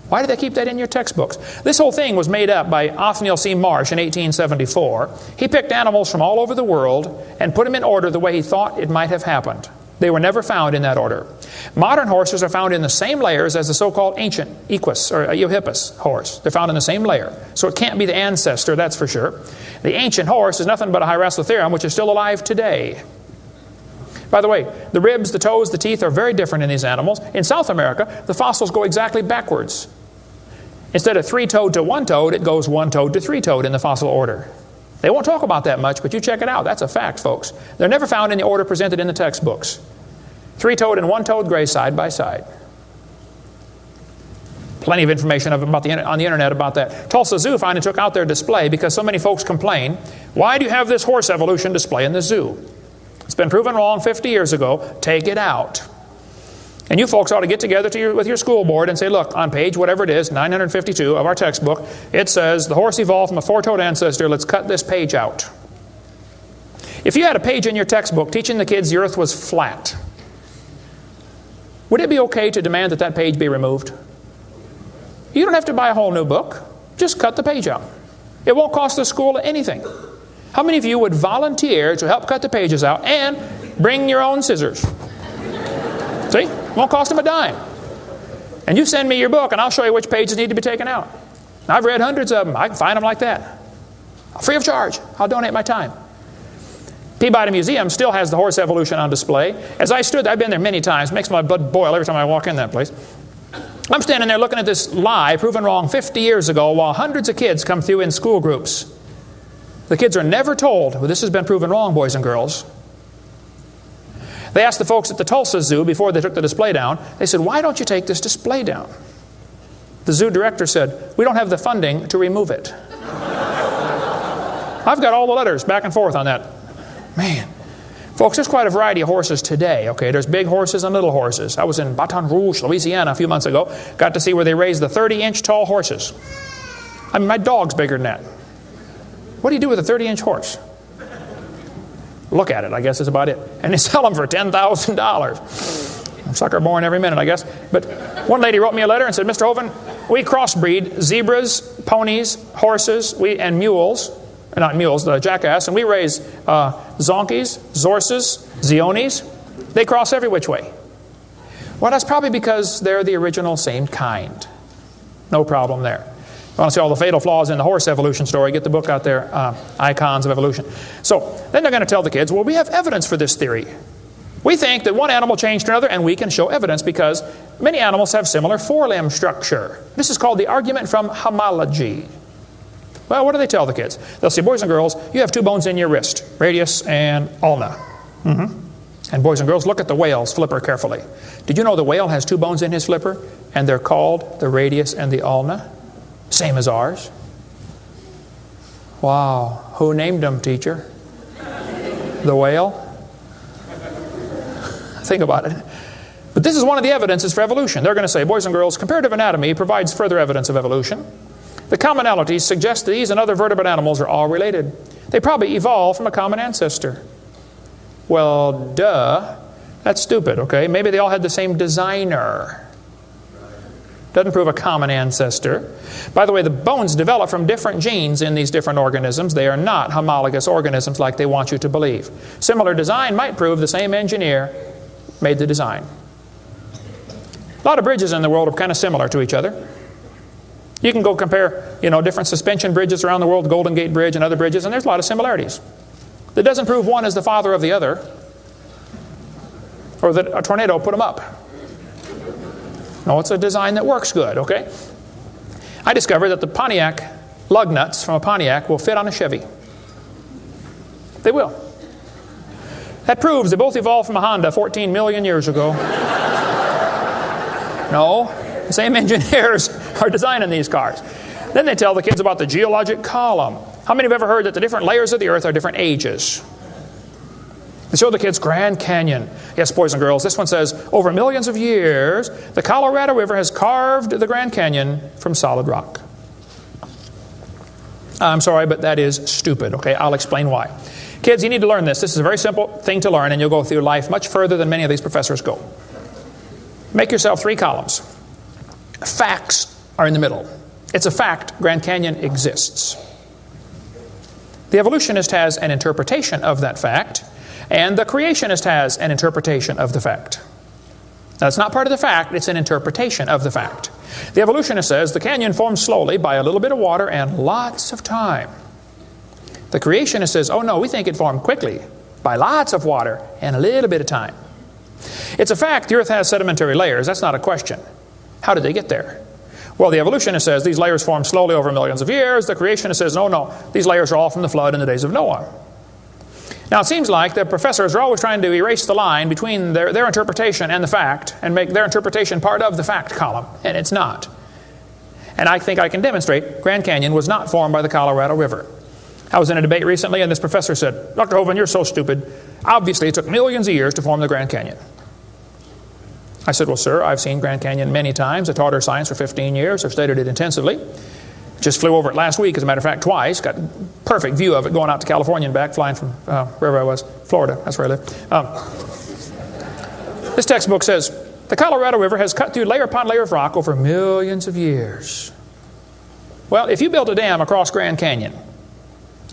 A: Why did they keep that in your textbooks? This whole thing was made up by Othniel C. Marsh in 1874. He picked animals from all over the world and put them in order the way he thought it might have happened. They were never found in that order. Modern horses are found in the same layers as the so-called ancient Equus or Eohippus horse. They're found in the same layer. So it can't be the ancestor, that's for sure. The ancient horse is nothing but a Hyracotherium, which is still alive today. By the way, the ribs, the toes, the teeth are very different in these animals. In South America, the fossils go exactly backwards. Instead of three-toed to one-toed, it goes one-toed to three-toed in the fossil order. They won't talk about that much, but you check it out. That's a fact, folks. They're never found in the order presented in the textbooks. Three-toed and one-toed gray side by side. Plenty of information on the internet about that. Tulsa Zoo finally took out their display because so many folks complain, why do you have this horse evolution display in the zoo? It's been proven wrong 50 years ago. Take it out. And you folks ought to get together with your school board and say, look, on page whatever it is, 952 of our textbook, it says the horse evolved from a four-toed ancestor. Let's cut this page out. If you had a page in your textbook teaching the kids the earth was flat, would it be okay to demand that that page be removed? You don't have to buy a whole new book. Just cut the page out. It won't cost the school anything. How many of you would volunteer to help cut the pages out and bring your own scissors? See? Won't cost them a dime. And you send me your book and I'll show you which pages need to be taken out. I've read hundreds of them. I can find them like that. Free of charge. I'll donate my time. Peabody Museum still has the horse evolution on display. As I stood, I've been there many times. It makes my blood boil every time I walk in that place. I'm standing there looking at this lie proven wrong 50 years ago while hundreds of kids come through in school groups. The kids are never told, well, this has been proven wrong, boys and girls. They asked the folks at the Tulsa Zoo before they took the display down, they said, why don't you take this display down? The zoo director said, we don't have the funding to remove it. I've got all the letters back and forth on that. Man. Folks, there's quite a variety of horses today, okay? There's big horses and little horses. I was in Baton Rouge, Louisiana a few months ago. Got to see where they raise the 30-inch tall horses. I mean, my dog's bigger than that. What do you do with a 30-inch horse? Look at it, I guess is about it. And they sell them for $10,000. Sucker born every minute, I guess. But one lady wrote me a letter and said, Mr. Hovind, we crossbreed zebras, ponies, horses, and mules. Not mules, the jackass. And we raise zonkies, zorses, zeonies. They cross every which way. Well, that's probably because they're the original same kind. No problem there. If you want to see all the fatal flaws in the horse evolution story, get the book out there, Icons of Evolution. So then they're going to tell the kids, well, we have evidence for this theory. We think that one animal changed to another, and we can show evidence because many animals have similar forelimb structure. This is called the argument from homology. Well, what do they tell the kids? They'll say, boys and girls, you have two bones in your wrist, radius and ulna. And boys and girls, look at the whale's flipper carefully. Did you know the whale has two bones in his flipper, and they're called the radius and the ulna? Same as ours. Wow. Who named them, teacher? The whale? Think about it. But this is one of the evidences for evolution. They're going to say, boys and girls, comparative anatomy provides further evidence of evolution. The commonalities suggest that these and other vertebrate animals are all related. They probably evolved from a common ancestor. Well, duh. That's stupid, okay? Maybe they all had the same designer. Doesn't prove a common ancestor. By the way, the bones develop from different genes in these different organisms. They are not homologous organisms like they want you to believe. Similar design might prove the same engineer made the design. A lot of bridges in the world are kind of similar to each other. You can go compare, different suspension bridges around the world, Golden Gate Bridge and other bridges, and there's a lot of similarities. That doesn't prove one is the father of the other, or that a tornado put them up. No, it's a design that works good, okay? I discovered that the Pontiac lug nuts from a Pontiac will fit on a Chevy. They will. That proves they both evolved from a Honda 14 million years ago. No, the same engineers are designing these cars. Then they tell the kids about the geologic column. How many have ever heard that the different layers of the earth are different ages? They show the kids Grand Canyon. Yes, boys and girls, this one says, over millions of years, the Colorado River has carved the Grand Canyon from solid rock. I'm sorry, but that is stupid. Okay, I'll explain why. Kids, you need to learn this. This is a very simple thing to learn, and you'll go through life much further than many of these professors go. Make yourself 3 columns. Facts are in the middle. It's a fact Grand Canyon exists. The evolutionist has an interpretation of that fact, and the creationist has an interpretation of the fact. Now, it's not part of the fact, it's an interpretation of the fact. The evolutionist says the canyon formed slowly by a little bit of water and lots of time. The creationist says, oh no, we think it formed quickly by lots of water and a little bit of time. It's a fact the earth has sedimentary layers. That's not a question. How did they get there? Well, the evolutionist says these layers formed slowly over millions of years. The creationist says, no, these layers are all from the flood in the days of Noah. Now, it seems like the professors are always trying to erase the line between their interpretation and the fact and make their interpretation part of the fact column, and it's not. And I think I can demonstrate Grand Canyon was not formed by the Colorado River. I was in a debate recently, and this professor said, Dr. Hovind, you're so stupid. Obviously, it took millions of years to form the Grand Canyon. I said, well, sir, I've seen Grand Canyon many times. I taught earth science for 15 years. I've studied it intensively. Just flew over it last week, as a matter of fact, twice. Got a perfect view of it going out to California and back, flying from wherever I was, Florida. That's where I live. This textbook says, the Colorado River has cut through layer upon layer of rock over millions of years. Well, if you built a dam across Grand Canyon,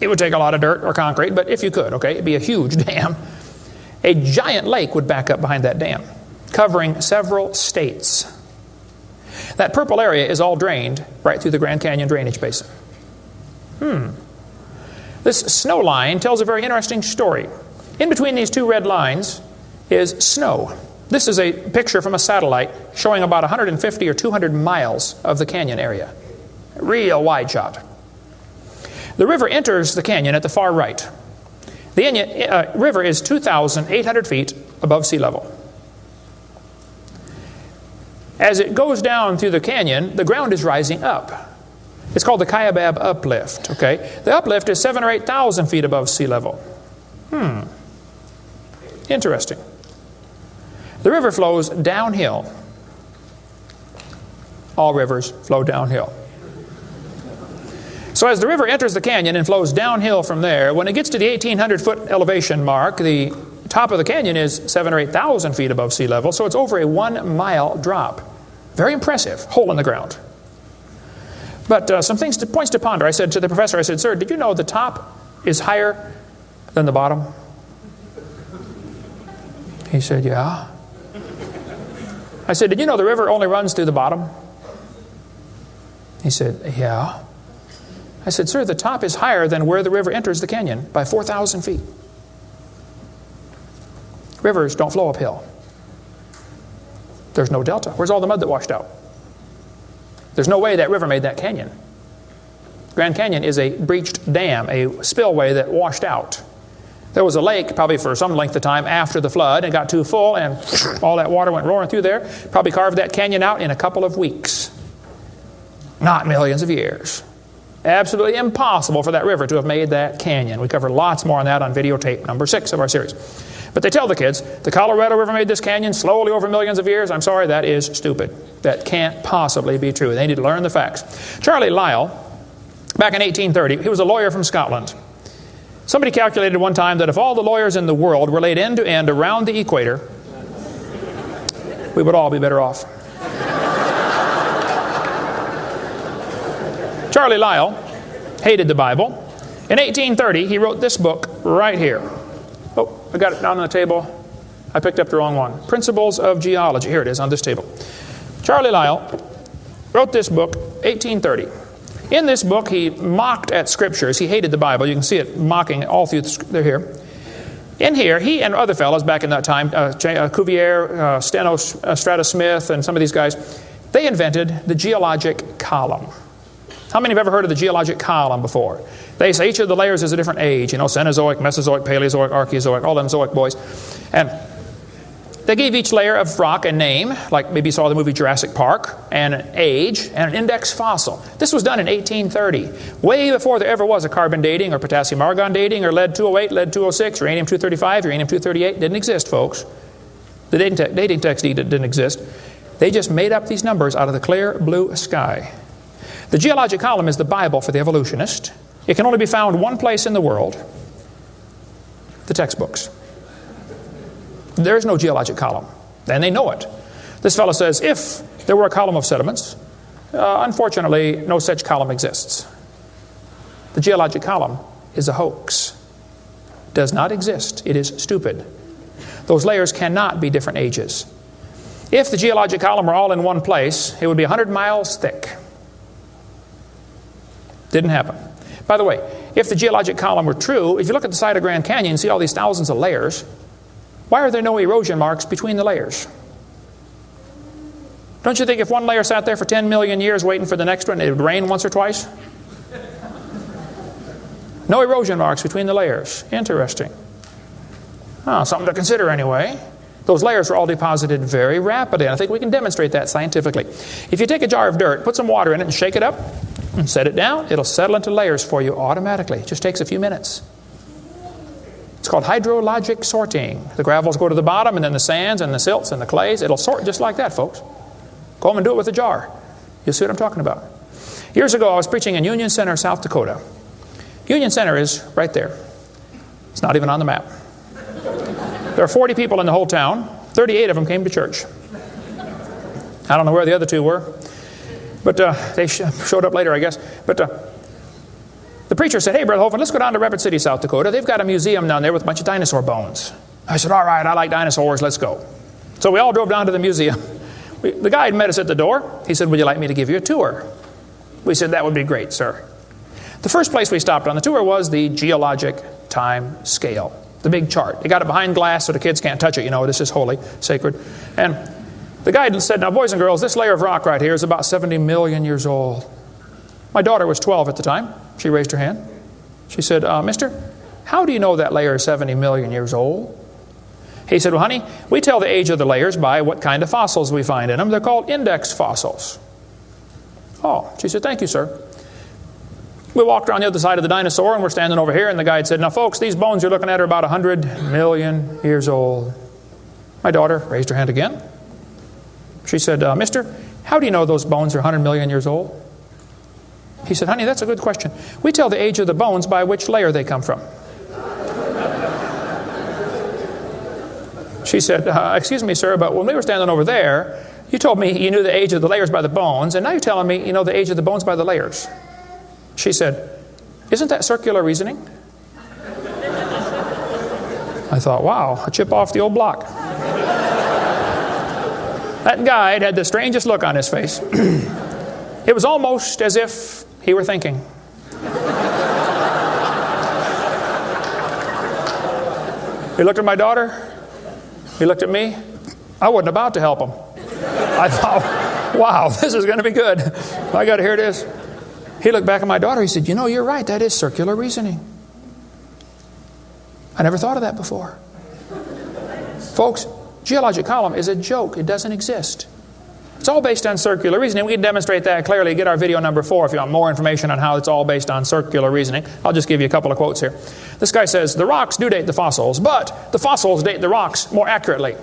A: it would take a lot of dirt or concrete, but if you could, okay, it'd be a huge dam. A giant lake would back up behind that dam, covering several states. That purple area is all drained right through the Grand Canyon drainage basin. This snow line tells a very interesting story. In between these 2 red lines is snow. This is a picture from a satellite showing about 150 or 200 miles of the canyon area. Real wide shot. The river enters the canyon at the far right. The river is 2,800 feet above sea level. As it goes down through the canyon, the ground is rising up. It's called the Kaibab uplift. Okay, the uplift is 7,000 or 8,000 feet above sea level. Interesting. The river flows downhill. All rivers flow downhill. So as the river enters the canyon and flows downhill from there, when it gets to the 1,800-foot elevation mark, the top of the canyon is 7,000 or 8,000 feet above sea level, so it's over a 1-mile drop. Very impressive, hole in the ground. But some points to ponder. I said to the professor, I said, sir, did you know the top is higher than the bottom? He said, yeah. I said, did you know the river only runs through the bottom? He said, yeah. I said, sir, the top is higher than where the river enters the canyon by 4,000 feet. Rivers don't flow uphill. There's no delta. Where's all the mud that washed out? There's no way that river made that canyon. Grand Canyon is a breached dam, a spillway that washed out. There was a lake probably for some length of time after the flood. It got too full and all that water went roaring through there. Probably carved that canyon out in a couple of weeks. Not millions of years. Absolutely impossible for that river to have made that canyon. We cover lots more on that on videotape number 6 of our series. But they tell the kids, the Colorado River made this canyon slowly over millions of years. I'm sorry, that is stupid. That can't possibly be true. They need to learn the facts. Charlie Lyell, back in 1830, he was a lawyer from Scotland. Somebody calculated one time that if all the lawyers in the world were laid end to end around the equator, we would all be better off. Charlie Lyell hated the Bible. In 1830, he wrote this book right here. Oh, I got it down on the table. I picked up the wrong one. Principles of Geology. Here it is on this table. Charlie Lyell wrote this book, 1830. In this book, he mocked at scriptures. He hated the Bible. You can see it mocking all through they're here. In here, he and other fellows back in that time, Cuvier, Steno Strata Smith, and some of these guys, they invented the geologic column. How many have ever heard of the geologic column before? They say each of the layers is a different age. You know, Cenozoic, Mesozoic, Paleozoic, Archeozoic, all them Zoic boys. And they gave each layer of rock a name, like maybe you saw the movie Jurassic Park, and an age, and an index fossil. This was done in 1830, way before there ever was a carbon dating or potassium argon dating or lead-208, lead-206, uranium-235, uranium-238. Didn't exist, folks. The dating text didn't exist. They just made up these numbers out of the clear blue sky. The geologic column is the Bible for the evolutionist. It can only be found one place in the world, the textbooks. There is no geologic column, and they know it. This fellow says, if there were a column of sediments, unfortunately, no such column exists. The geologic column is a hoax. Does not exist. It is stupid. Those layers cannot be different ages. If the geologic column were all in one place, it would be 100 miles thick. Didn't happen. By the way, if the geologic column were true, if you look at the side of Grand Canyon and see all these thousands of layers, why are there no erosion marks between the layers? Don't you think if one layer sat there for 10 million years waiting for the next one, it would rain once or twice? No erosion marks between the layers. Interesting. Something to consider anyway. Those layers were all deposited very rapidly, and I think we can demonstrate that scientifically. If you take a jar of dirt, put some water in it and shake it up, and set it down, it'll settle into layers for you automatically. It just takes a few minutes. It's called hydrologic sorting. The gravels go to the bottom, and then the sands and the silts and the clays. It'll sort just like that, folks. Go home and do it with a jar. You'll see what I'm talking about. Years ago, I was preaching in Union Center, South Dakota. Union Center is right there. It's not even on the map. There are 40 people in the whole town. 38 of them came to church. I don't know where the other two were. But they showed up later, I guess. But the preacher said, hey, Brother Hovind, let's go down to Rapid City, South Dakota. They've got a museum down there with a bunch of dinosaur bones. I said, all right, I like dinosaurs. Let's go. So we all drove down to the museum. The guide met us at the door. He said, would you like me to give you a tour? We said, that would be great, sir. The first place we stopped on the tour was the geologic time scale, the big chart. They got it behind glass so the kids can't touch it. You know, this is holy, sacred. And the guide said, now, boys and girls, this layer of rock right here is about 70 million years old. My daughter was 12 at the time. She raised her hand. She said, mister, how do you know that layer is 70 million years old? He said, well, honey, we tell the age of the layers by what kind of fossils we find in them. They're called index fossils. Oh, she said, thank you, sir. We walked around the other side of the dinosaur, and we're standing over here, and the guide said, now, folks, these bones you're looking at are about 100 million years old. My daughter raised her hand again. She said, mister, how do you know those bones are 100 million years old? He said, honey, that's a good question. We tell the age of the bones by which layer they come from. She said, excuse me, sir, but when we were standing over there, you told me you knew the age of the layers by the bones, and now you're telling me you know the age of the bones by the layers. She said, isn't that circular reasoning? I thought, wow, a chip off the old block. That guide had the strangest look on his face. It was almost as if he were thinking. He looked at my daughter. He looked at me. I wasn't about to help him. I thought, wow, this is going to be good. I got to hear this. He looked back at my daughter. He said, you know, you're right. That is circular reasoning. I never thought of that before. Folks, geologic column is a joke. It doesn't exist. It's all based on circular reasoning. We can demonstrate that clearly. Get our video number 4 if you want more information on how it's all based on circular reasoning. I'll just give you a couple of quotes here. This guy says, the rocks do date the fossils, but the fossils date the rocks more accurately.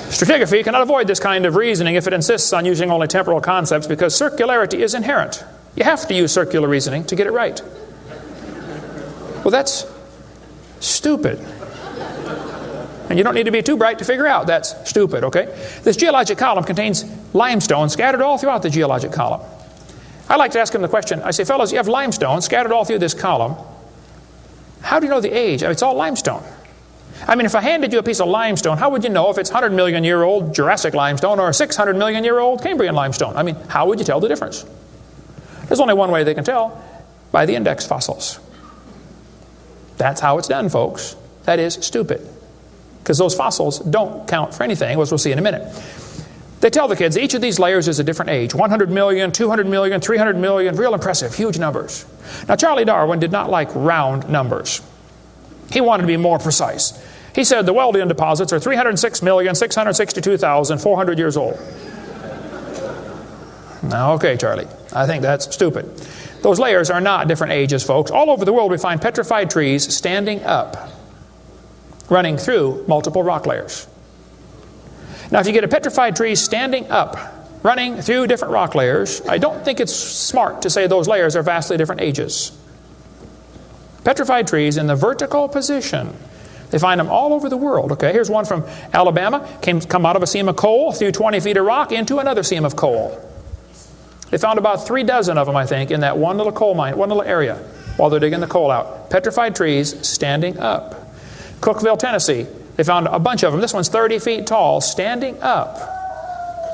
A: Stratigraphy cannot avoid this kind of reasoning if it insists on using only temporal concepts because circularity is inherent. You have to use circular reasoning to get it right. Well, that's stupid. And you don't need to be too bright to figure out that's stupid, okay? This geologic column contains limestone scattered all throughout the geologic column. I like to ask him the question. I say, fellows, you have limestone scattered all through this column. How do you know the age? I mean, it's all limestone. I mean, if I handed you a piece of limestone, how would you know if it's 100 million year old Jurassic limestone or 600 million year old Cambrian limestone? I mean, how would you tell the difference? There's only one way they can tell, by the index fossils. That's how it's done, folks. That is stupid. Because those fossils don't count for anything, as we'll see in a minute. They tell the kids each of these layers is a different age. 100 million, 200 million, 300 million, real impressive, huge numbers. Now, Charlie Darwin did not like round numbers. He wanted to be more precise. He said the Wealdian deposits are 306,662,400 years old. Now, okay, Charlie, I think that's stupid. Those layers are not different ages, folks. All over the world we find petrified trees standing up, running through multiple rock layers. Now, if you get a petrified tree standing up running through different rock layers, I don't think it's smart to say those layers are vastly different ages. Petrified trees in the vertical position. They find them all over the world. Okay, here's one from Alabama. Come out of a seam of coal, through 20 feet of rock, into another seam of coal. They found about 3 dozen of them, I think, in that one little coal mine, one little area, while they're digging the coal out. Petrified trees standing up. Cookeville, Tennessee. They found a bunch of them. This one's 30 feet tall, standing up.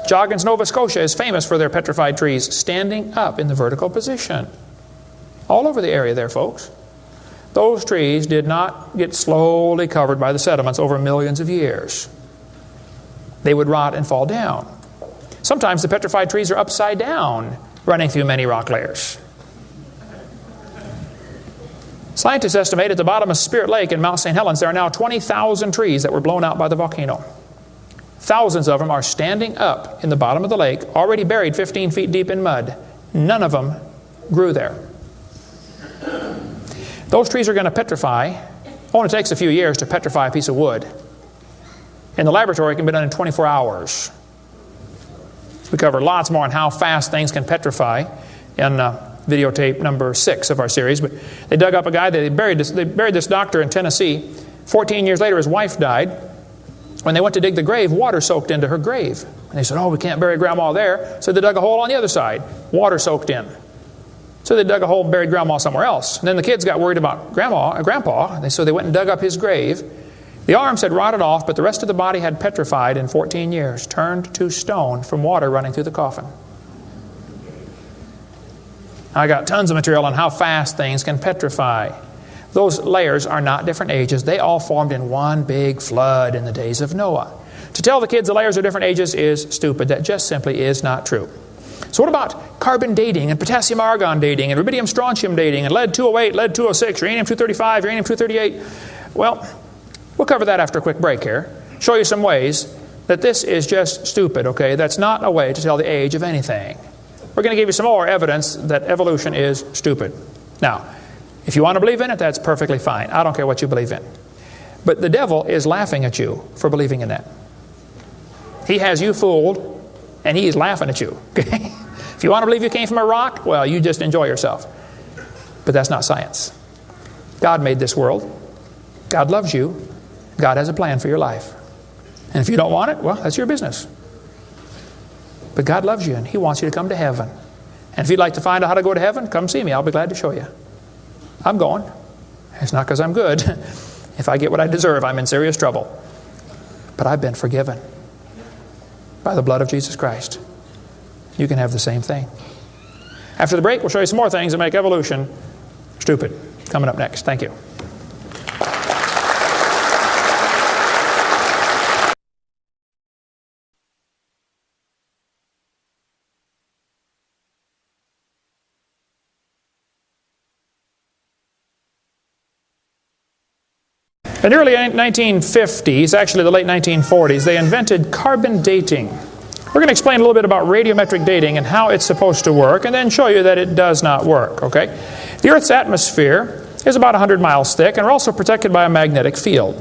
A: Joggins, Nova Scotia is famous for their petrified trees standing up in the vertical position. All over the area there, folks. Those trees did not get slowly covered by the sediments over millions of years. They would rot and fall down. Sometimes the petrified trees are upside down, running through many rock layers. Scientists estimate at the bottom of Spirit Lake in Mount St. Helens there are now 20,000 trees that were blown out by the volcano. Thousands of them are standing up in the bottom of the lake, already buried 15 feet deep in mud. None of them grew there. Those trees are going to petrify. Only takes a few years to petrify a piece of wood. In the laboratory, it can be done in 24 hours. We cover lots more on how fast things can petrify in videotape number 6 of our series. But they dug up a guy, they buried this doctor in Tennessee. 14 years later, his wife died. When they went to dig the grave, water soaked into her grave. And they said, oh, we can't bury Grandma there. So they dug a hole on the other side. Water soaked in. So they dug a hole and buried Grandma somewhere else. And then the kids got worried about Grandpa. So they went and dug up his grave. The arms had rotted off, but the rest of the body had petrified in 14 years, turned to stone from water running through the coffin. I got tons of material on how fast things can petrify. Those layers are not different ages. They all formed in one big flood in the days of Noah. To tell the kids the layers are different ages is stupid. That just simply is not true. So what about carbon dating and potassium argon dating and rubidium strontium dating and lead-208, lead-206, uranium-235, uranium-238? Well, we'll cover that after a quick break here. Show you some ways that this is just stupid, okay? That's not a way to tell the age of anything. We're going to give you some more evidence that evolution is stupid. Now, if you want to believe in it, that's perfectly fine. I don't care what you believe in. But the devil is laughing at you for believing in that. He has you fooled, and he is laughing at you. Okay? If you want to believe you came from a rock, well, you just enjoy yourself. But that's not science. God made this world. God loves you. God has a plan for your life. And if you don't want it, well, that's your business. But God loves you, and He wants you to come to heaven. And if you'd like to find out how to go to heaven, come see me. I'll be glad to show you. I'm going. It's not because I'm good. If I get what I deserve, I'm in serious trouble. But I've been forgiven by the blood of Jesus Christ. You can have the same thing. After the break, we'll show you some more things that make evolution stupid. Coming up next. Thank you. In the early 1950s, actually the late 1940s, they invented carbon dating. We're going to explain a little bit about radiometric dating and how it's supposed to work, and then show you that it does not work, okay? The Earth's atmosphere is about 100 miles thick, and we're also protected by a magnetic field.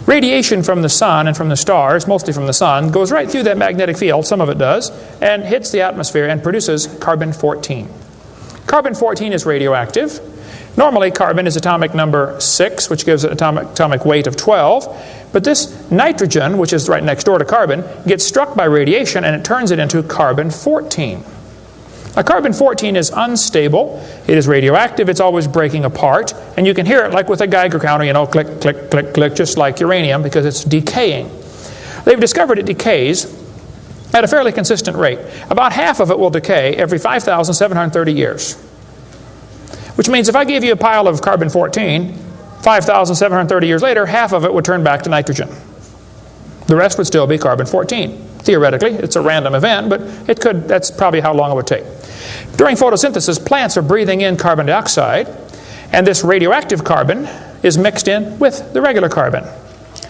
A: Radiation from the sun and from the stars, mostly from the sun, goes right through that magnetic field, some of it does, and hits the atmosphere and produces carbon-14. Carbon-14 is radioactive. Normally, carbon is atomic number 6, which gives it atomic weight of 12. But this nitrogen, which is right next door to carbon, gets struck by radiation and it turns it into carbon-14. Now, carbon-14 is unstable. It is radioactive. It's always breaking apart. And you can hear it like with a Geiger counter, you know, click, click, click, click, just like uranium, because it's decaying. They've discovered it decays at a fairly consistent rate. About half of it will decay every 5,730 years. Which means if I gave you a pile of carbon-14, 5,730 years later, half of it would turn back to nitrogen. The rest would still be carbon-14. Theoretically, it's a random event, but that's probably how long it would take. During photosynthesis, plants are breathing in carbon dioxide, and this radioactive carbon is mixed in with the regular carbon.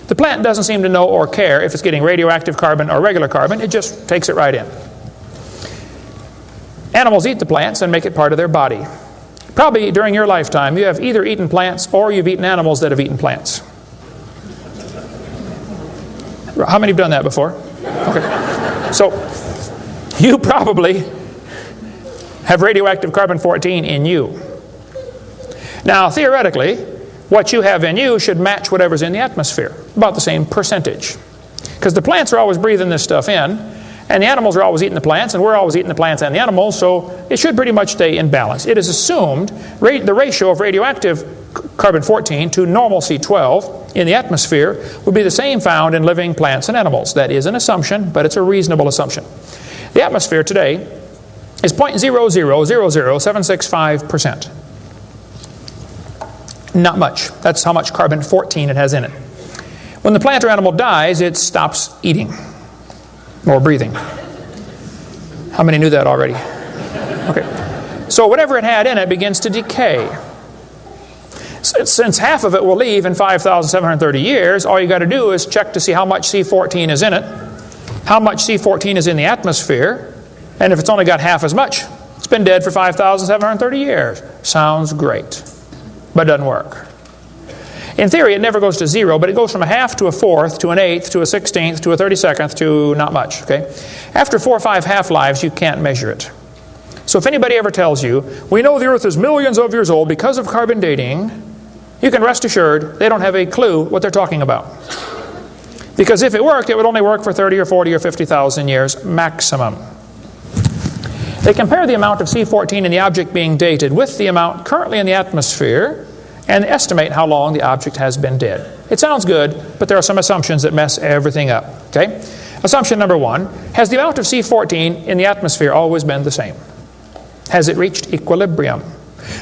A: The plant doesn't seem to know or care if it's getting radioactive carbon or regular carbon. It just takes it right in. Animals eat the plants and make it part of their body. Probably during your lifetime, you have either eaten plants or you've eaten animals that have eaten plants. How many have done that before? Okay. So, You probably have radioactive carbon-14 in you. Now, theoretically, what you have in you should match whatever's in the atmosphere, about the same percentage. Because the plants are always breathing this stuff in, and the animals are always eating the plants, and we're always eating the plants and the animals, so it should pretty much stay in balance. It is assumed the ratio of radioactive carbon-14 to normal C12 in the atmosphere would be the same found in living plants and animals. That is an assumption, but it's a reasonable assumption. The atmosphere today is 0.0000765%. Not much. That's how much carbon-14 it has in it. When the plant or animal dies, it stops eating or breathing. How many knew that already? Okay. So whatever it had in it begins to decay. Since half of it will leave in 5,730 years, all you got to do is check to see how much C14 is in it, how much C14 is in the atmosphere, and if it's only got half as much, it's been dead for 5,730 years. Sounds great, but it doesn't work. In theory, it never goes to zero, but it goes from a half to a fourth to an eighth to a 16th to a 32nd to not much. Okay? After 4 or 5 half-lives, you can't measure it. So if anybody ever tells you, we know the Earth is millions of years old because of carbon dating, you can rest assured they don't have a clue what they're talking about. Because if it worked, it would only work for 30 or 40 or 50,000 years maximum. They compare the amount of C14 in the object being dated with the amount currently in the atmosphere and estimate how long the object has been dead. It sounds good, but there are some assumptions that mess everything up. Okay? Assumption number 1, has the amount of C14 in the atmosphere always been the same? Has it reached equilibrium?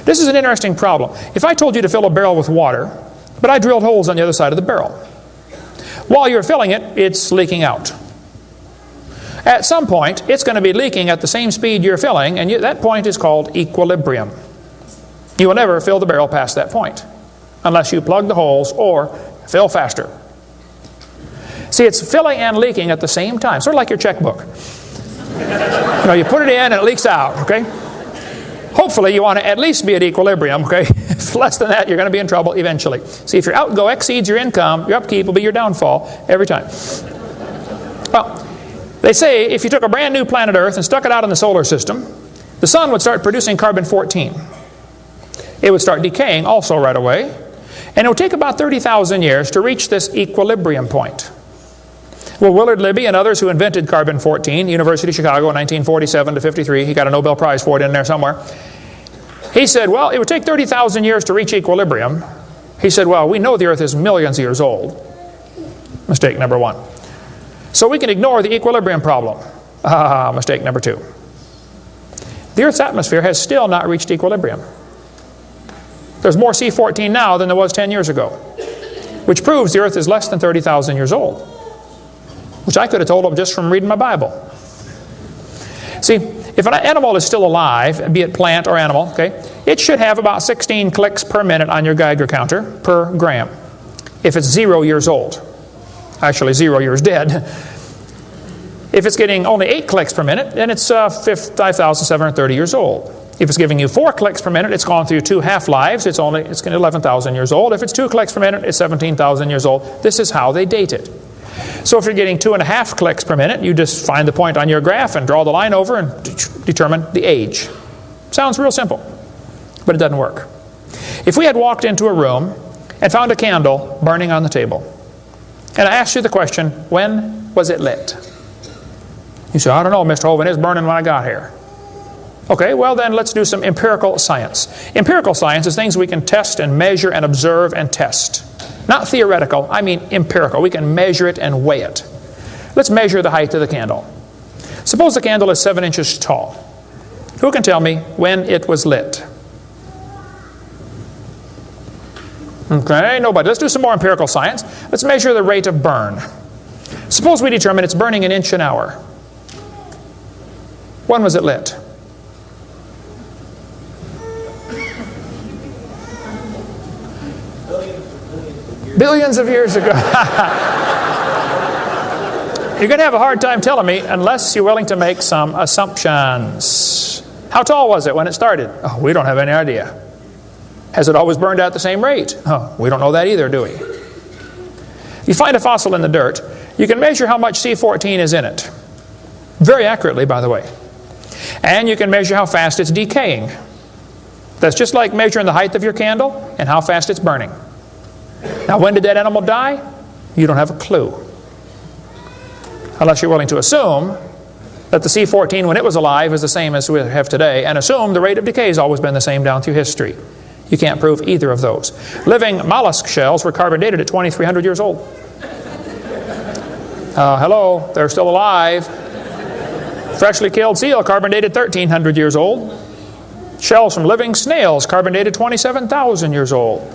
A: This is an interesting problem. If I told you to fill a barrel with water, but I drilled holes on the other side of the barrel, while you're filling it, it's leaking out. At some point, it's going to be leaking at the same speed you're filling, and that point is called equilibrium. You will never fill the barrel past that point, unless you plug the holes or fill faster. See, it's filling and leaking at the same time, sort of like your checkbook. You put it in and it leaks out, okay? Hopefully you want to at least be at equilibrium, okay? If less than that, you're going to be in trouble eventually. See, if your outgo exceeds your income, your upkeep will be your downfall every time. Well, they say if you took a brand new planet Earth and stuck it out in the solar system, the sun would start producing carbon-14. It would start decaying also right away, and it would take about 30,000 years to reach this equilibrium point. Well, Willard Libby and others who invented carbon-14, University of Chicago in 1947 to 53, he got a Nobel Prize for it in there somewhere. He said, well, it would take 30,000 years to reach equilibrium. He said, well, we know the Earth is millions of years old. Mistake number 1. So we can ignore the equilibrium problem. Mistake number 2. The Earth's atmosphere has still not reached equilibrium. There's more C14 now than there was 10 years ago, which proves the Earth is less than 30,000 years old, which I could have told them just from reading my Bible. See, if an animal is still alive, be it plant or animal, okay, it should have about 16 clicks per minute on your Geiger counter per gram. If it's 0 years old, actually 0 years dead. If it's getting only 8 clicks per minute, then it's 5,730 years old. If it's giving you 4 clicks per minute, it's gone through 2 half-lives, it's 11,000 years old. If it's 2 clicks per minute, it's 17,000 years old. This is how they date it. So if you're getting 2.5 clicks per minute, you just find the point on your graph and draw the line over and determine the age. Sounds real simple, but it doesn't work. If we had walked into a room and found a candle burning on the table, and I asked you the question, when was it lit? You say, I don't know, Mr. Hovind, it's burning when I got here. Okay, well then let's do some empirical science. Empirical science is things we can test and measure and observe and test. Not theoretical, I mean empirical. We can measure it and weigh it. Let's measure the height of the candle. Suppose the candle is 7 inches tall. Who can tell me when it was lit? Okay, nobody. Let's do some more empirical science. Let's measure the rate of burn. Suppose we determine it's burning 1 inch an hour. When was it lit? Billions of years ago. You're going to have a hard time telling me unless you're willing to make some assumptions. How tall was it when it started? Oh, we don't have any idea. Has it always burned at the same rate? Oh, we don't know that either, do we? You find a fossil in the dirt, you can measure how much C14 is in it Very accurately, by the way. And you can measure how fast it's decaying. That's just like measuring the height of your candle and how fast it's burning. Now, when did that animal die? You don't have a clue. Unless you're willing to assume that the C14 when it was alive is the same as we have today, and assume the rate of decay has always been the same down through history. You can't prove either of those. Living mollusk shells were carbon dated at 2,300 years old. Hello, they're still alive. Freshly killed seal, carbon dated 1,300 years old. Shells from living snails, carbon dated 27,000 years old.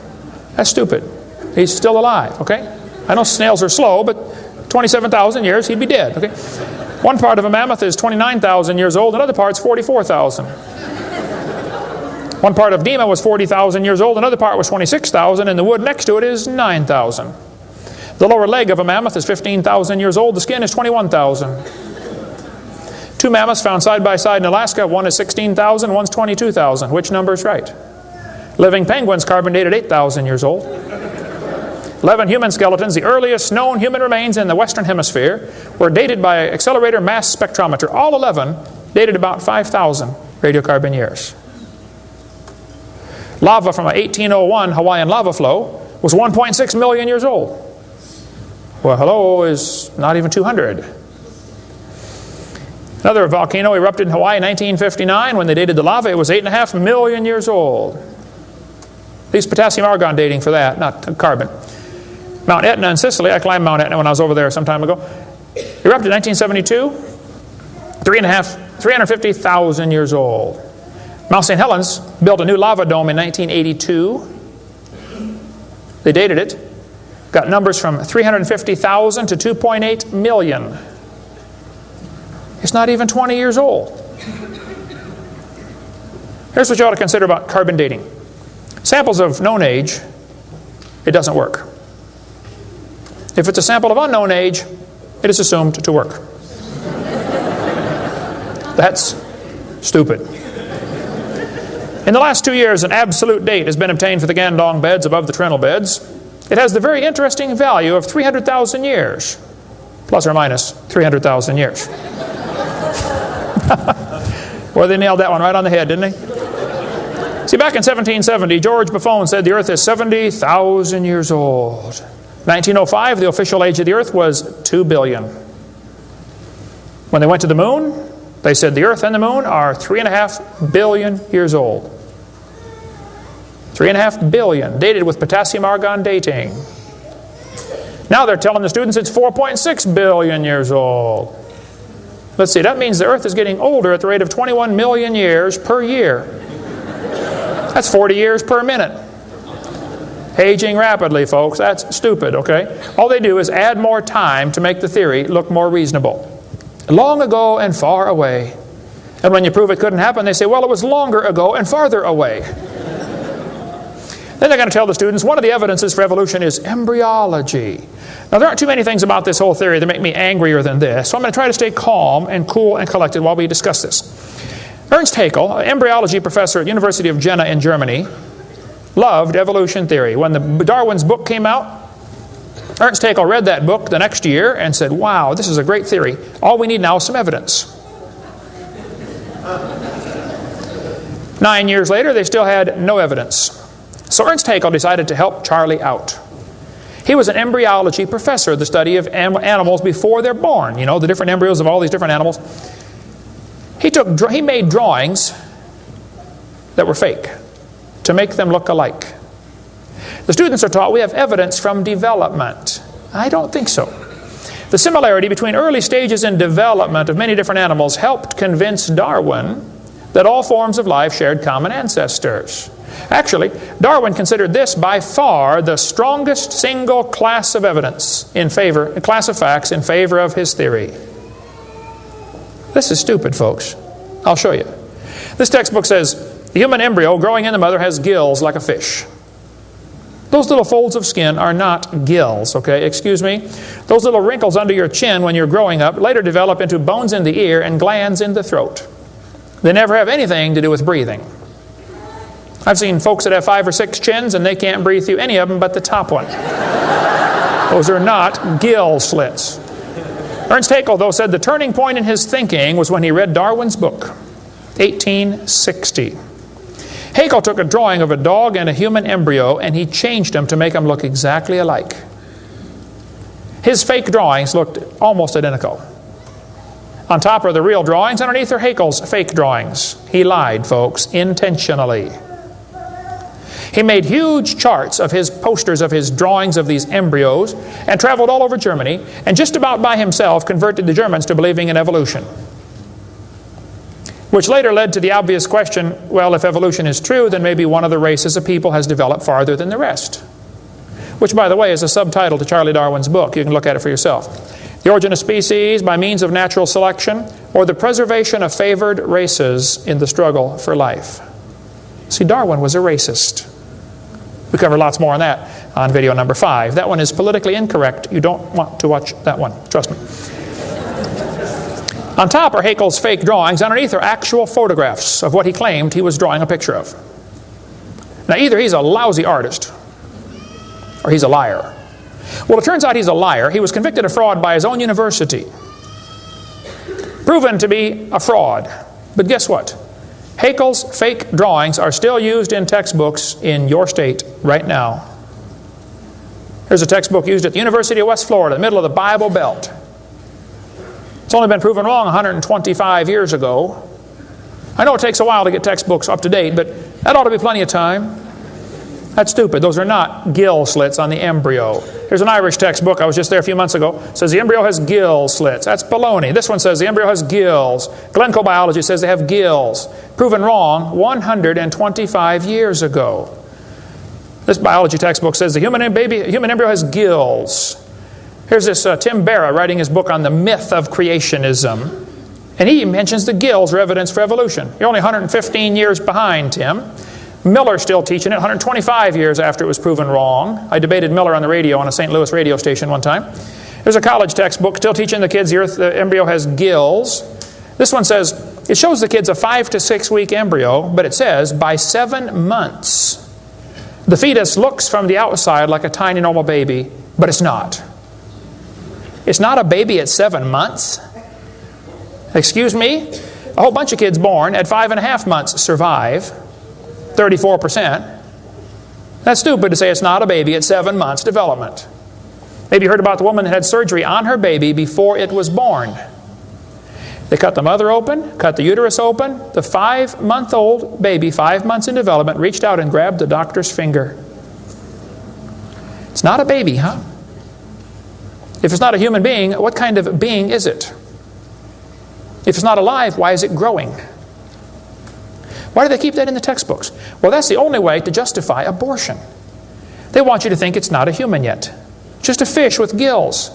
A: That's stupid. He's still alive, okay? I know snails are slow, but 27,000 years, he'd be dead, okay? One part of a mammoth is 29,000 years old, another part's 44,000. One part of Dima was 40,000 years old, another part was 26,000, and the wood next to it is 9,000. The lower leg of a mammoth is 15,000 years old, the skin is 21,000. Two mammoths found side by side in Alaska, one is 16,000, one's 22,000. Which number is right? Living penguins, carbon dated 8,000 years old. 11 human skeletons, the earliest known human remains in the Western Hemisphere, were dated by accelerator mass spectrometer. All 11 dated about 5,000 radiocarbon years. Lava from a 1801 Hawaiian lava flow was 1.6 million years old. Well, hello is not even 200. Another volcano erupted in Hawaii in 1959. When they dated the lava, it was 8.5 million years old. These potassium argon dating for that, not carbon. Mount Etna in Sicily, I climbed Mount Etna when I was over there some time ago, erupted in 1972, 350,000 years old. Mount St. Helens built a new lava dome in 1982. They dated it, got numbers from 350,000 to 2.8 million. It's not even 20 years old. Here's what you ought to consider about carbon dating. Samples of known age, it doesn't work. If it's a sample of unknown age, it is assumed to work. That's stupid. In the last 2 years, an absolute date has been obtained for the Gandong beds above the Trinnell beds. It has the very interesting value of 300,000 years, plus or minus 300,000 years. Well, they nailed that one right on the head, didn't they? See, back in 1770, George Buffon said the Earth is 70,000 years old. 1905, the official age of the Earth was 2 billion. When they went to the moon, they said the Earth and the moon are 3.5 billion years old. 3.5 billion, dated with potassium argon dating. Now they're telling the students it's 4.6 billion years old. Let's see, that means the Earth is getting older at the rate of 21 million years per year. That's 40 years per minute. Aging rapidly, folks. That's stupid, okay? All they do is add more time to make the theory look more reasonable. Long ago and far away. And when you prove it couldn't happen, they say, well, it was longer ago and farther away. Then they're going to tell the students one of the evidences for evolution is embryology. Now, there aren't too many things about this whole theory that make me angrier than this, so I'm going to try to stay calm and cool and collected while we discuss this. Ernst Haeckel, an embryology professor at the University of Jena in Germany, loved evolution theory. When Darwin's book came out, Ernst Haeckel read that book the next year and said, wow, this is a great theory. All we need now is some evidence. 9 years later, they still had no evidence. So Ernst Haeckel decided to help Charlie out. He was an embryology professor, the study of animals before they're born. You know, the different embryos of all these different animals. He made drawings that were fake to make them look alike. The students are taught we have evidence from development. I don't think so. The similarity between early stages in development of many different animals helped convince Darwin that all forms of life shared common ancestors. Actually, Darwin considered this by far the strongest single class of evidence class of facts in favor of his theory. This is stupid, folks. I'll show you. This textbook says, the human embryo growing in the mother has gills like a fish. Those little folds of skin are not gills, okay? Excuse me. Those little wrinkles under your chin when you're growing up later develop into bones in the ear and glands in the throat. They never have anything to do with breathing. I've seen folks that have 5 or 6 chins and they can't breathe through any of them but the top one. Those are not gill slits. Ernst Haeckel, though, said the turning point in his thinking was when he read Darwin's book, 1860. Haeckel took a drawing of a dog and a human embryo and he changed them to make them look exactly alike. His fake drawings looked almost identical. On top are the real drawings, underneath are Haeckel's fake drawings. He lied, folks, intentionally. He made huge charts of his posters of his drawings of these embryos and traveled all over Germany and just about by himself converted the Germans to believing in evolution. Which later led to the obvious question, well, if evolution is true, then maybe one of the races of people has developed farther than the rest. Which, by the way, is a subtitle to Charlie Darwin's book. You can look at it for yourself. The Origin of Species by Means of Natural Selection, or the Preservation of Favored Races in the Struggle for Life. See, Darwin was a racist. We cover lots more on that on video number 5. That one is politically incorrect. You don't want to watch that one. Trust me. On top are Haeckel's fake drawings. Underneath are actual photographs of what he claimed he was drawing a picture of. Now, either he's a lousy artist or he's a liar. Well, it turns out he's a liar. He was convicted of fraud by his own university. Proven to be a fraud. But guess what? Haeckel's fake drawings are still used in textbooks in your state right now. There's a textbook used at the University of West Florida, in the middle of the Bible Belt. It's only been proven wrong 125 years ago. I know it takes a while to get textbooks up to date, but that ought to be plenty of time. That's stupid. Those are not gill slits on the embryo. Here's an Irish textbook. I was just there a few months ago. It says the embryo has gill slits. That's baloney. This one says the embryo has gills. Glencoe Biology says they have gills. Proven wrong 125 years ago. This biology textbook says the human embryo has gills. Here's this Tim Barra writing his book on the myth of creationism. And he mentions the gills are evidence for evolution. You're only 115 years behind, Tim. Miller's still teaching it 125 years after it was proven wrong. I debated Miller on the radio on a St. Louis radio station one time. There's a college textbook still teaching the kids the embryo has gills. This one says, it shows the kids a 5 to 6 week embryo, but it says by 7 months, the fetus looks from the outside like a tiny normal baby, but it's not. It's not a baby at 7 months? Excuse me? A whole bunch of kids born at 5.5 months survive. 34%. That's stupid to say it's not a baby at 7 months development. Maybe you heard about the woman that had surgery on her baby before it was born. They cut the mother open, cut the uterus open. The 5-month-old baby, 5 months in development, reached out and grabbed the doctor's finger. It's not a baby, huh? If it's not a human being, what kind of being is it? If it's not alive, why is it growing? Why do they keep that in the textbooks? Well, that's the only way to justify abortion. They want you to think it's not a human yet. Just a fish with gills.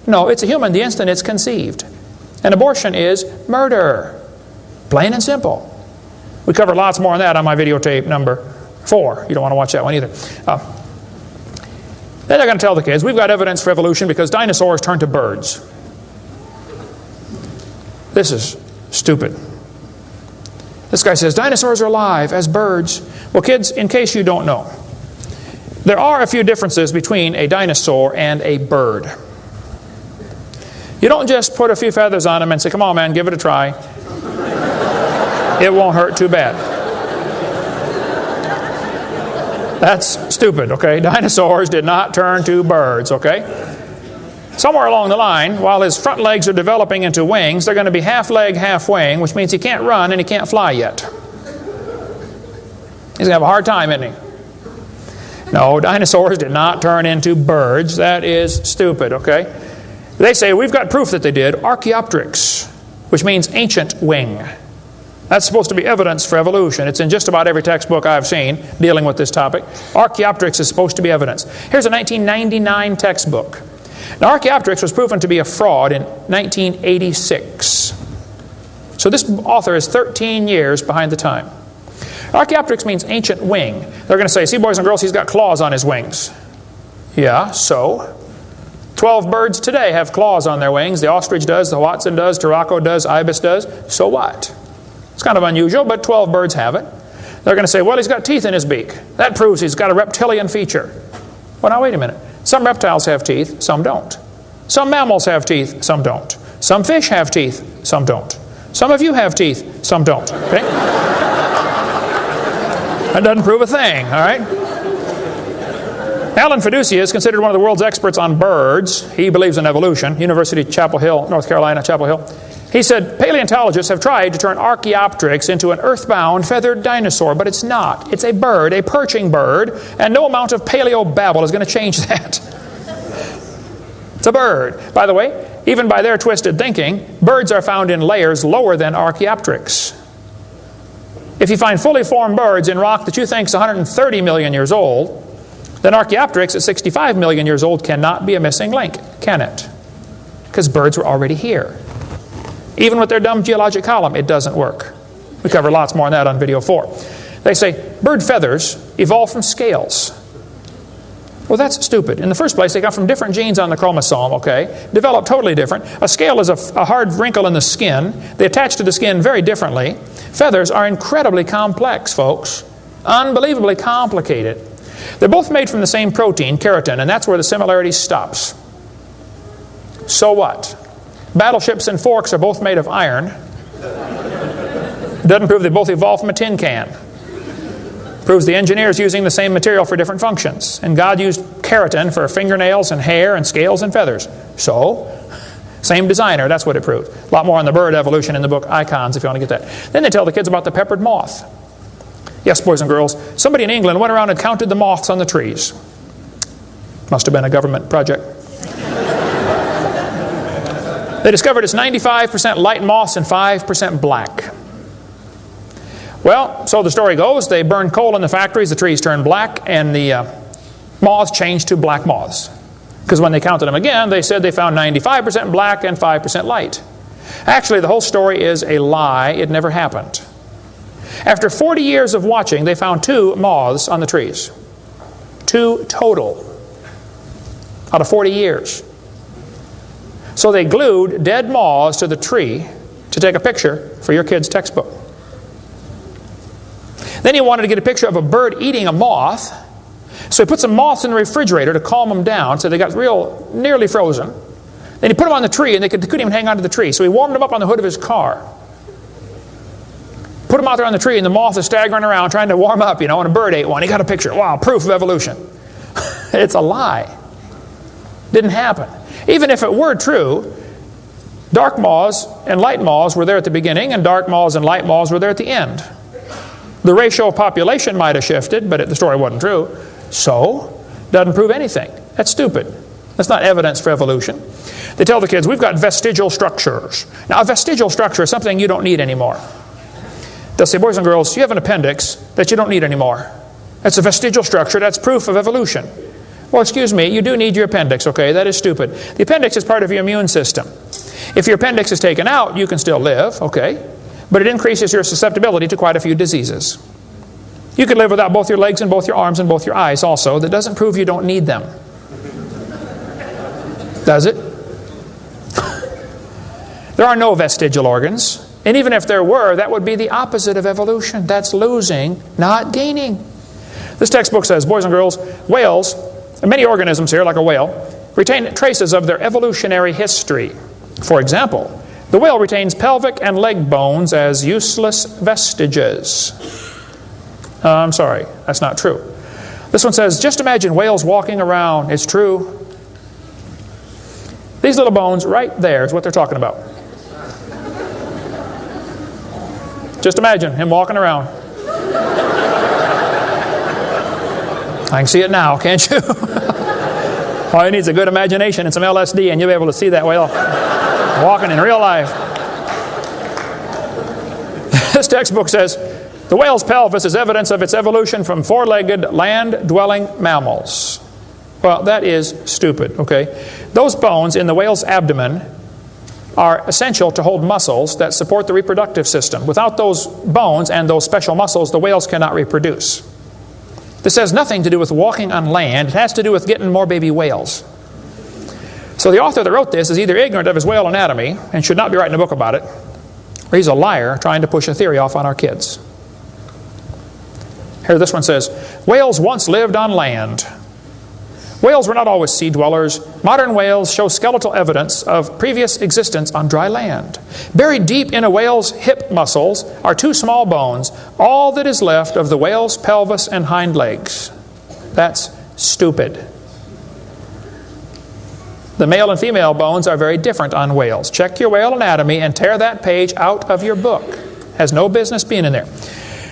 A: No, it's a human the instant it's conceived. And abortion is murder. Plain and simple. We cover lots more on that on my videotape number 4. You don't want to watch that one either. Then they're going to tell the kids, we've got evidence for evolution because dinosaurs turned to birds. This is stupid. This guy says, dinosaurs are alive as birds. Well, kids, in case you don't know, there are a few differences between a dinosaur and a bird. You don't just put a few feathers on them and say, come on, man, give it a try. It won't hurt too bad. That's stupid, okay? Dinosaurs did not turn to birds, okay? Somewhere along the line, while his front legs are developing into wings, they're going to be half leg, half wing, which means he can't run and he can't fly yet. He's going to have a hard time, isn't he? No, dinosaurs did not turn into birds. That is stupid, okay? They say, we've got proof that they did. Archaeopteryx, which means ancient wing. That's supposed to be evidence for evolution. It's in just about every textbook I've seen dealing with this topic. Archaeopteryx is supposed to be evidence. Here's a 1999 textbook. Now, Archaeopteryx was proven to be a fraud in 1986. So this author is 13 years behind the time. Archaeopteryx means ancient wing. They're going to say, see, boys and girls, he's got claws on his wings. Yeah, so? 12 birds today have claws on their wings. The ostrich does, the Watson does, Turako does, ibis does. So what? It's kind of unusual, but 12 birds have it. They're going to say, well, he's got teeth in his beak. That proves he's got a reptilian feature. Well, now, wait a minute. Some reptiles have teeth, some don't. Some mammals have teeth, some don't. Some fish have teeth, some don't. Some of you have teeth, some don't. Okay? That doesn't prove a thing, all right? Alan Fiducia is considered one of the world's experts on birds. He believes in evolution. University of Chapel Hill, North Carolina, Chapel Hill. He said, paleontologists have tried to turn Archaeopteryx into an earthbound feathered dinosaur, but it's not. It's a bird, a perching bird, and no amount of paleo-babble is going to change that. It's a bird. By the way, even by their twisted thinking, birds are found in layers lower than Archaeopteryx. If you find fully formed birds in rock that you think is 130 million years old, then Archaeopteryx at 65 million years old cannot be a missing link, can it? Because birds were already here. Even with their dumb geologic column, it doesn't work. We cover lots more on that on video 4. They say bird feathers evolved from scales. Well, that's stupid. In the first place, they come from different genes on the chromosome, okay? Developed totally different. A scale is a hard wrinkle in the skin. They attach to the skin very differently. Feathers are incredibly complex, folks. Unbelievably complicated. They're both made from the same protein, keratin, and that's where the similarity stops. So what? Battleships and forks are both made of iron. It doesn't prove they both evolved from a tin can. It proves the engineers using the same material for different functions. And God used keratin for fingernails and hair and scales and feathers. So, same designer, that's what it proves. A lot more on the bird evolution in the book Icons if you want to get that. Then they tell the kids about the peppered moth. Yes, boys and girls, somebody in England went around and counted the moths on the trees. Must have been a government project. They discovered it's 95% light moths and 5% black. Well, so the story goes, they burned coal in the factories, the trees turned black, and the moths changed to black moths. Because when they counted them again, they said they found 95% black and 5% light. Actually, the whole story is a lie. It never happened. After 40 years of watching, they found 2 moths on the trees. 2 total out of 40 years. So they glued dead moths to the tree to take a picture for your kid's textbook. Then he wanted to get a picture of a bird eating a moth. So he put some moths in the refrigerator to calm them down so they got nearly frozen. Then he put them on the tree and they couldn't even hang onto the tree. So he warmed them up on the hood of his car. Put them out there on the tree and the moth is staggering around trying to warm up, and a bird ate one. He got a picture. Wow, proof of evolution. It's a lie. Didn't happen. Even if it were true, dark moths and light moths were there at the beginning, and dark moths and light moths were there at the end. The ratio of population might have shifted, but the story wasn't true. So, doesn't prove anything. That's stupid. That's not evidence for evolution. They tell the kids, we've got vestigial structures. Now, a vestigial structure is something you don't need anymore. They'll say, boys and girls, you have an appendix that you don't need anymore. That's a vestigial structure. That's proof of evolution. Well, excuse me, you do need your appendix, okay? That is stupid. The appendix is part of your immune system. If your appendix is taken out, you can still live, okay? But it increases your susceptibility to quite a few diseases. You could live without both your legs and both your arms and both your eyes also. That doesn't prove you don't need them. Does it? There are no vestigial organs. And even if there were, that would be the opposite of evolution. That's losing, not gaining. This textbook says, boys and girls, whales, and many organisms here, like a whale, retain traces of their evolutionary history. For example, the whale retains pelvic and leg bones as useless vestiges. I'm sorry, that's not true. This one says, just imagine whales walking around. It's true. These little bones right there is what they're talking about. Just imagine him walking around. I can see it now, can't you? All he needs is a good imagination and some LSD, and you'll be able to see that whale walking in real life. This textbook says, the whale's pelvis is evidence of its evolution from four-legged, land-dwelling mammals. Well, that is stupid, okay? Those bones in the whale's abdomen are essential to hold muscles that support the reproductive system. Without those bones and those special muscles, the whales cannot reproduce. This has nothing to do with walking on land. It has to do with getting more baby whales. So the author that wrote this is either ignorant of his whale anatomy and should not be writing a book about it, or he's a liar trying to push a theory off on our kids. Here, this one says, whales once lived on land. Whales were not always sea dwellers. Modern whales show skeletal evidence of previous existence on dry land. Buried deep in a whale's hip muscles are two small bones, all that is left of the whale's pelvis and hind legs. That's stupid. The male and female bones are very different on whales. Check your whale anatomy and tear that page out of your book. Has no business being in there.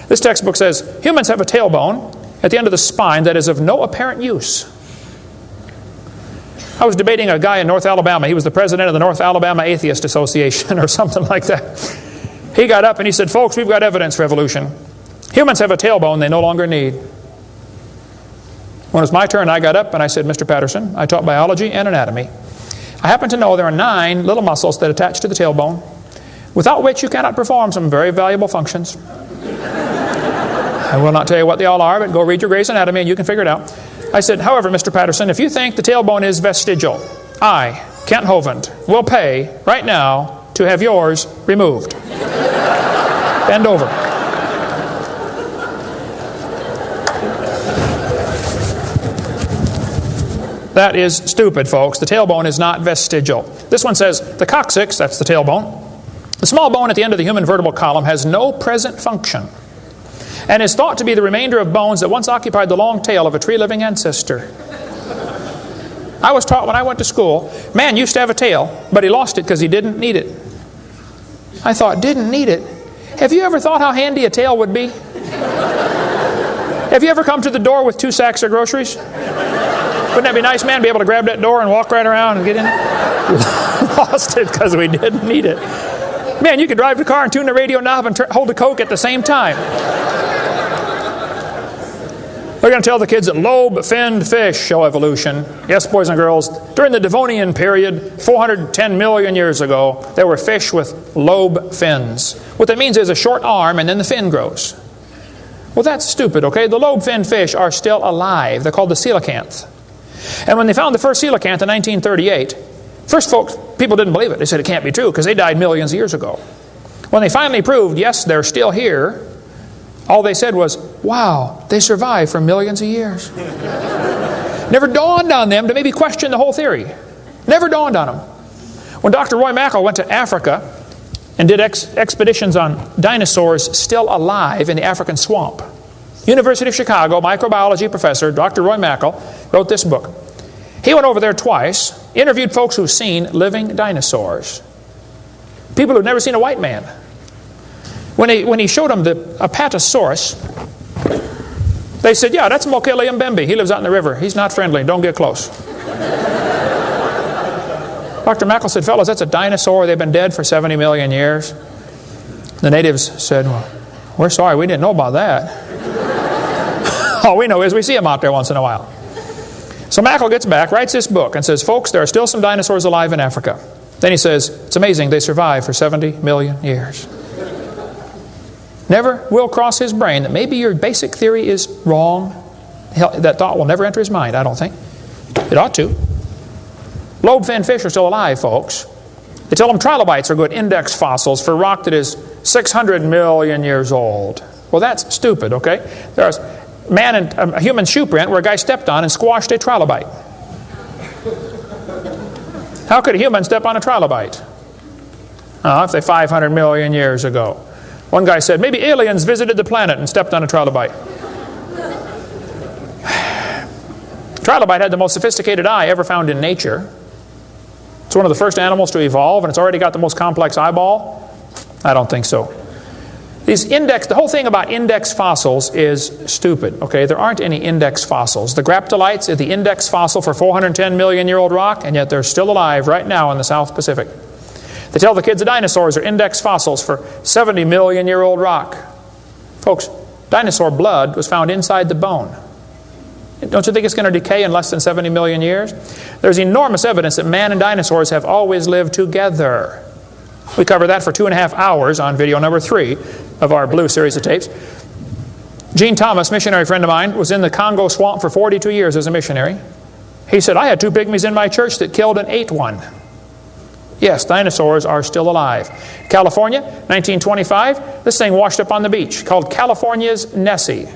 A: This textbook says, humans have a tailbone at the end of the spine that is of no apparent use. I was debating a guy in North Alabama. He was the president of the North Alabama Atheist Association or something like that. He got up and he said, folks, we've got evidence for evolution. Humans have a tailbone they no longer need. When it was my turn, I got up and I said, Mr. Patterson, I taught biology and anatomy. I happen to know there are 9 little muscles that attach to the tailbone, without which you cannot perform some very valuable functions. I will not tell you what they all are, but go read your Gray's Anatomy and you can figure it out. I said, however, Mr. Patterson, if you think the tailbone is vestigial, I, Kent Hovind, will pay right now to have yours removed. Bend over. That is stupid, folks. The tailbone is not vestigial. This one says the coccyx, that's the tailbone, the small bone at the end of the human vertebral column, has no present function and is thought to be the remainder of bones that once occupied the long tail of a tree-living ancestor. I was taught when I went to school, man used to have a tail, but he lost it because he didn't need it. I thought, didn't need it? Have you ever thought how handy a tail would be? Have you ever come to the door with 2 sacks of groceries? Wouldn't that be nice, man? Be able to grab that door and walk right around and get in it? Lost it because we didn't need it. Man, you could drive the car and tune the radio knob and hold a Coke at the same time. We're going to tell the kids that lobe-finned fish show evolution. Yes, boys and girls, during the Devonian period, 410 million years ago, there were fish with lobe fins. What that means is a short arm and then the fin grows. Well, that's stupid, okay? The lobe-finned fish are still alive. They're called the coelacanth. And when they found the first coelacanth in 1938, first folks, people didn't believe it. They said it can't be true because they died millions of years ago. When they finally proved, yes, they're still here, all they said was, wow, they survived for millions of years. Never dawned on them to maybe question the whole theory. Never dawned on them. When Dr. Roy Mackal went to Africa and did expeditions on dinosaurs still alive in the African swamp, University of Chicago microbiology professor Dr. Roy Mackal wrote this book. He went over there twice, interviewed folks who've seen living dinosaurs. People who've never seen a white man. When he showed them the Apatosaurus, they said, yeah, that's Mokele Mbembe. He lives out in the river. He's not friendly. Don't get close. Dr. Mackal said, fellas, that's a dinosaur. They've been dead for 70 million years. The natives said, well, we're sorry. We didn't know about that. All we know is we see them out there once in a while. So Mackal gets back, writes this book, and says, folks, there are still some dinosaurs alive in Africa. Then he says, it's amazing they survived for 70 million years. Never will cross his brain that maybe your basic theory is wrong. That thought will never enter his mind, I don't think. It ought to. Lobe-finned fish are still alive, folks. They tell them trilobites are good index fossils for rock that is 600 million years old. Well, that's stupid, okay? There's a human shoe print where a guy stepped on and squashed a trilobite. How could a human step on a trilobite? If they're 500 million years ago. One guy said, maybe aliens visited the planet and stepped on a trilobite. Trilobite had the most sophisticated eye ever found in nature. It's one of the first animals to evolve, and it's already got the most complex eyeball. I don't think so. The whole thing about index fossils is stupid, okay? There aren't any index fossils. The graptolites are the index fossil for 410 million year old rock, and yet they're still alive right now in the South Pacific. They tell the kids the dinosaurs are index fossils for 70 million year old rock. Folks, dinosaur blood was found inside the bone. Don't you think it's going to decay in less than 70 million years? There's enormous evidence that man and dinosaurs have always lived together. We cover that for 2.5 hours on video number 3 of our blue series of tapes. Gene Thomas, missionary friend of mine, was in the Congo swamp for 42 years as a missionary. He said, I had 2 pygmies in my church that killed and ate one. Yes, dinosaurs are still alive. California, 1925, this thing washed up on the beach called California's Nessie.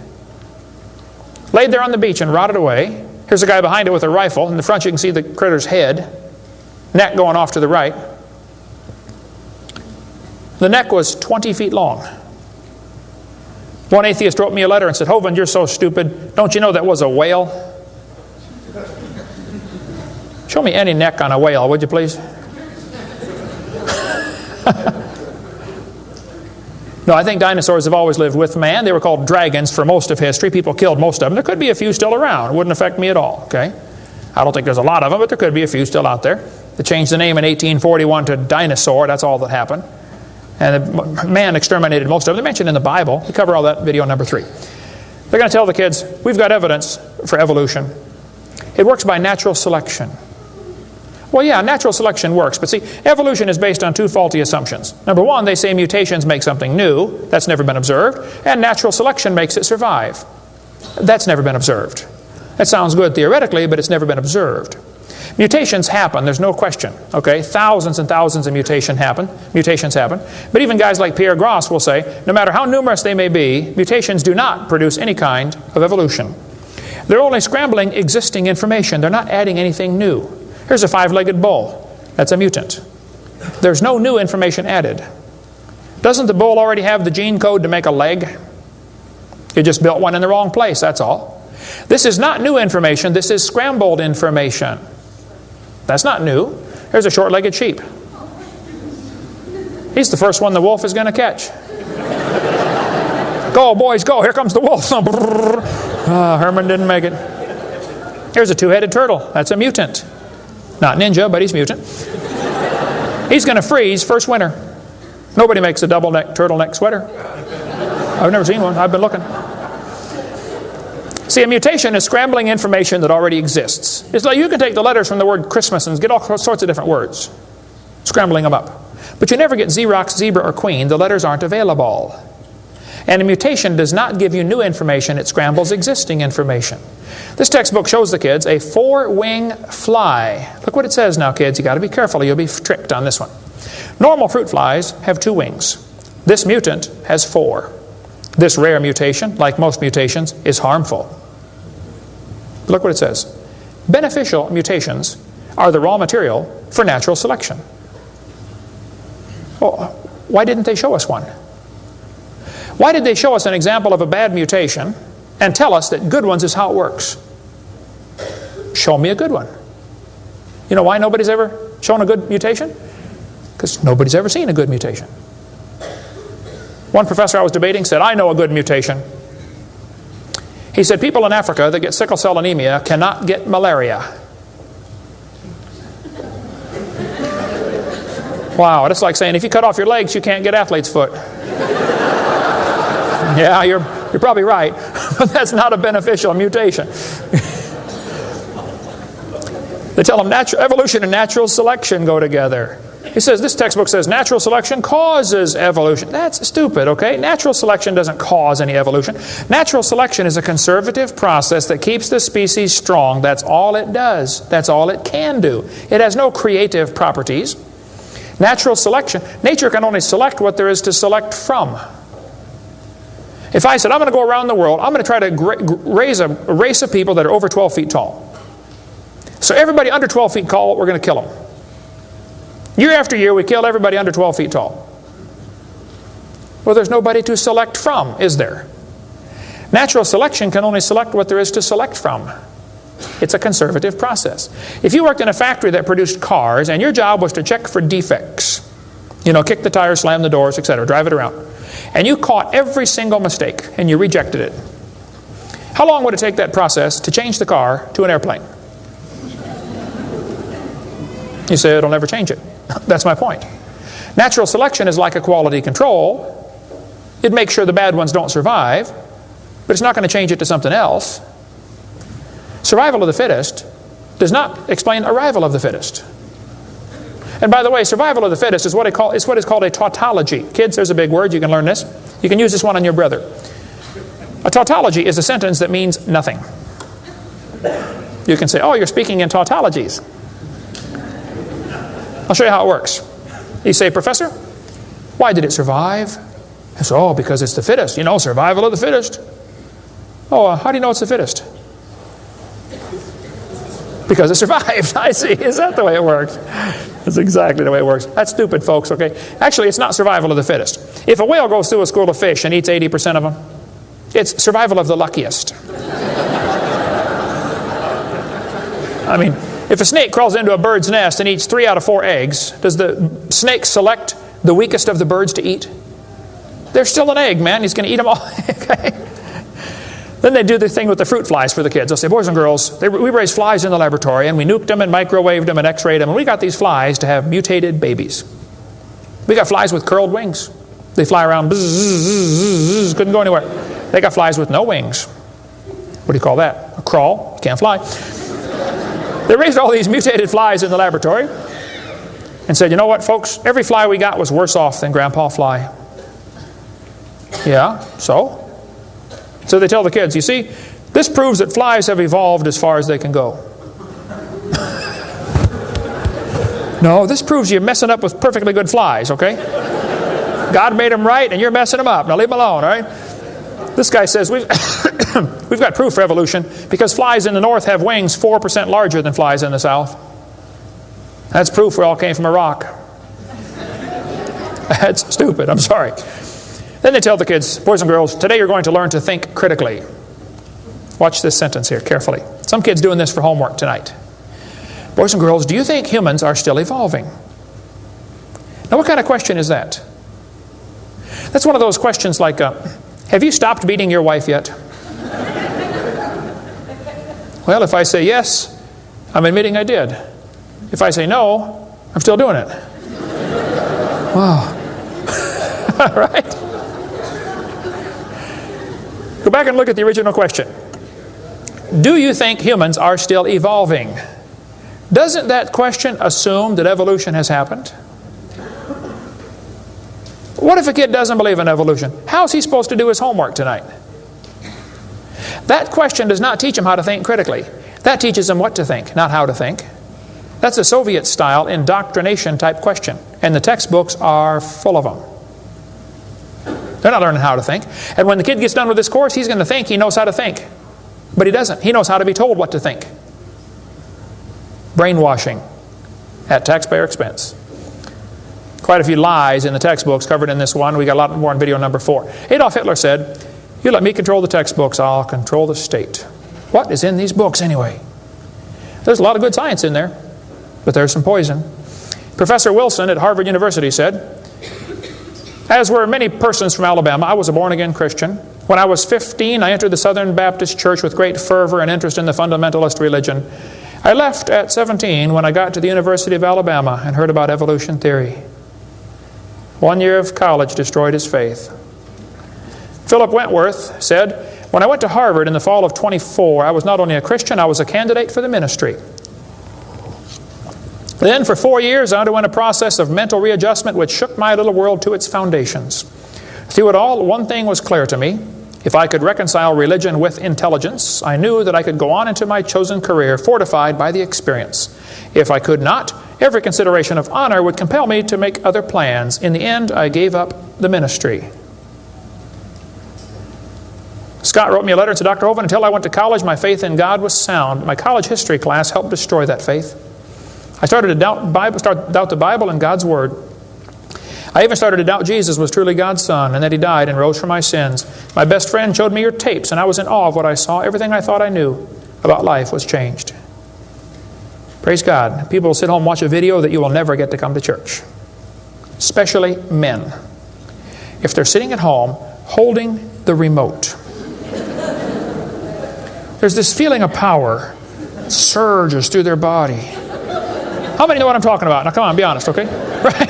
A: Laid there on the beach and rotted away. Here's Here's a guy behind it with a rifle. In the front you can see the critter's head, neck going off to the right. The neck was 20 feet long. One atheist wrote me a letter and said, "Hovind, you're so stupid. Don't you know that was a whale?" Show me any neck on a whale, would you please? No, I think dinosaurs have always lived with man. They were called dragons for most of history. People killed most of them. There could be a few still around. It wouldn't affect me at all, okay? I don't think there's a lot of them, but there could be a few still out there. They changed the name in 1841 to dinosaur. That's all that happened. And man exterminated most of them. They're mentioned in the Bible. We cover all that in video number 3. They're going to tell the kids, we've got evidence for evolution. It works by natural selection. Well, yeah, natural selection works, but see, evolution is based on 2 faulty assumptions. Number 1, they say mutations make something new. That's never been observed. And natural selection makes it survive. That's never been observed. That sounds good theoretically, but it's never been observed. Mutations happen, there's no question. Okay, thousands and thousands of mutations happen. But even guys like Pierre Gross will say, no matter how numerous they may be, mutations do not produce any kind of evolution. They're only scrambling existing information. They're not adding anything new. Here's a 5-legged bull. That's a mutant. There's no new information added. Doesn't the bull already have the gene code to make a leg? You just built one in the wrong place, that's all. This is not new information. This is scrambled information. That's not new. Here's a short-legged sheep. He's the first one the wolf is going to catch. Go, boys, go. Here comes the wolf. Herman didn't make it. Here's a 2-headed turtle. That's a mutant. Not ninja, but he's mutant. He's going to freeze first winter. Nobody makes a double-neck turtleneck sweater. I've never seen one. I've been looking. See, a mutation is scrambling information that already exists. It's like you can take the letters from the word Christmas and get all sorts of different words, scrambling them up. But you never get Xerox, zebra, or queen. The letters aren't available. And a mutation does not give you new information. It scrambles existing information. This textbook shows the kids a 4-wing fly. Look what it says now, kids. You've got to be careful. You'll be tricked on this one. Normal fruit flies have 2 wings. This mutant has 4. This rare mutation, like most mutations, is harmful. Look what it says. Beneficial mutations are the raw material for natural selection. Well, why didn't they show us one? Why did they show us an example of a bad mutation and tell us that good ones is how it works? Show me a good one. You know why nobody's ever shown a good mutation? Because nobody's ever seen a good mutation. One professor I was debating said, I know a good mutation. He said, people in Africa that get sickle cell anemia cannot get malaria. Wow, that's like saying, if you cut off your legs, you can't get athlete's foot. Yeah, you're probably right, but that's not a beneficial mutation. They tell them evolution and natural selection go together. He says, this textbook says natural selection causes evolution. That's stupid, okay? Natural selection doesn't cause any evolution. Natural selection is a conservative process that keeps the species strong. That's all it does. That's all it can do. It has no creative properties. Natural selection, nature can only select what there is to select from. If I said, I'm going to go around the world, I'm going to try to raise a race of people that are over 12 feet tall. So everybody under 12 feet tall, we're going to kill them. Year after year, we kill everybody under 12 feet tall. Well, there's nobody to select from, is there? Natural selection can only select what there is to select from. It's a conservative process. If you worked in a factory that produced cars, and your job was to check for defects, you know, kick the tires, slam the doors, etc., drive it around, and you caught every single mistake, and you rejected it, how long would it take that process to change the car to an airplane? You say it'll never change it. That's my point. Natural selection is like a quality control. It makes sure the bad ones don't survive, but it's not going to change it to something else. Survival of the fittest does not explain arrival of the fittest. And by the way, survival of the fittest is what is called a tautology. Kids, there's a big word. You can learn this. You can use this one on your brother. A tautology is a sentence that means nothing. You can say, oh, you're speaking in tautologies. I'll show you how it works. You say, Professor, why did it survive? I say, oh, because it's the fittest. You know, survival of the fittest. Oh, how do you know it's the fittest? Because it survived. I see. Is that the way it works? That's exactly the way it works. That's stupid, folks, okay? Actually, it's not survival of the fittest. If a whale goes through a school of fish and eats 80% of them, it's survival of the luckiest. I mean, if a snake crawls into a bird's nest and eats 3 out of 4 eggs, does the snake select the weakest of the birds to eat? There's still an egg, man. He's going to eat them all. Okay? Then they do the thing with the fruit flies for the kids. They'll say, boys and girls, we raised flies in the laboratory, and we nuked them and microwaved them and x-rayed them, and we got these flies to have mutated babies. We got flies with curled wings. They fly around, bzz, bzz, bzz, bzz, couldn't go anywhere. They got flies with no wings. What do you call that? A crawl. You can't fly. They raised all these mutated flies in the laboratory and said, you know what, folks? Every fly we got was worse off than Grandpa Fly. Yeah, so? So they tell the kids, you see, this proves that flies have evolved as far as they can go. No, this proves you're messing up with perfectly good flies, okay? God made them right and you're messing them up. Now leave them alone, all right? This guy says, we've got proof for evolution because flies in the north have wings 4% larger than flies in the south. That's proof we all came from a rock. That's stupid, I'm sorry. Then they tell the kids, boys and girls, today you're going to learn to think critically. Watch this sentence here carefully. Some kids doing this for homework tonight. Boys and girls, do you think humans are still evolving? Now what kind of question is that? That's one of those questions like, have you stopped beating your wife yet? Well, if I say yes, I'm admitting I did. If I say no, I'm still doing it. Wow. All right. Go back and look at the original question. Do you think humans are still evolving? Doesn't that question assume that evolution has happened? What if a kid doesn't believe in evolution? How's he supposed to do his homework tonight? That question does not teach him how to think critically. That teaches him what to think, not how to think. That's a Soviet-style indoctrination type question, and the textbooks are full of them. They're not learning how to think. And when the kid gets done with this course, he's going to think he knows how to think. But he doesn't. He knows how to be told what to think. Brainwashing at taxpayer expense. Quite a few lies in the textbooks covered in this one. We got a lot more in video number 4. Adolf Hitler said, you let me control the textbooks, I'll control the state. What is in these books anyway? There's a lot of good science in there, but there's some poison. Professor Wilson at Harvard University said, as were many persons from Alabama, I was a born-again Christian. When I was 15, I entered the Southern Baptist Church with great fervor and interest in the fundamentalist religion. I left at 17 when I got to the University of Alabama and heard about evolution theory. 1 year of college destroyed his faith. Philip Wentworth said, when I went to Harvard in the fall of 24, I was not only a Christian, I was a candidate for the ministry. Then for 4 years I underwent a process of mental readjustment which shook my little world to its foundations. Through it all, one thing was clear to me. If I could reconcile religion with intelligence, I knew that I could go on into my chosen career fortified by the experience. If I could not, every consideration of honor would compel me to make other plans. In the end, I gave up the ministry. Scott wrote me a letter and said, Dr. Hovind, until I went to college, my faith in God was sound. My college history class helped destroy that faith. I started to doubt the Bible and God's Word. I even started to doubt Jesus was truly God's Son and that He died and rose for my sins. My best friend showed me your tapes and I was in awe of what I saw. Everything I thought I knew about life was changed. Praise God. People will sit home and watch a video that you will never get to come to church. Especially men. If they're sitting at home holding the remote. There's this feeling of power that surges through their body. How many know what I'm talking about? Now come on, be honest, okay? Right?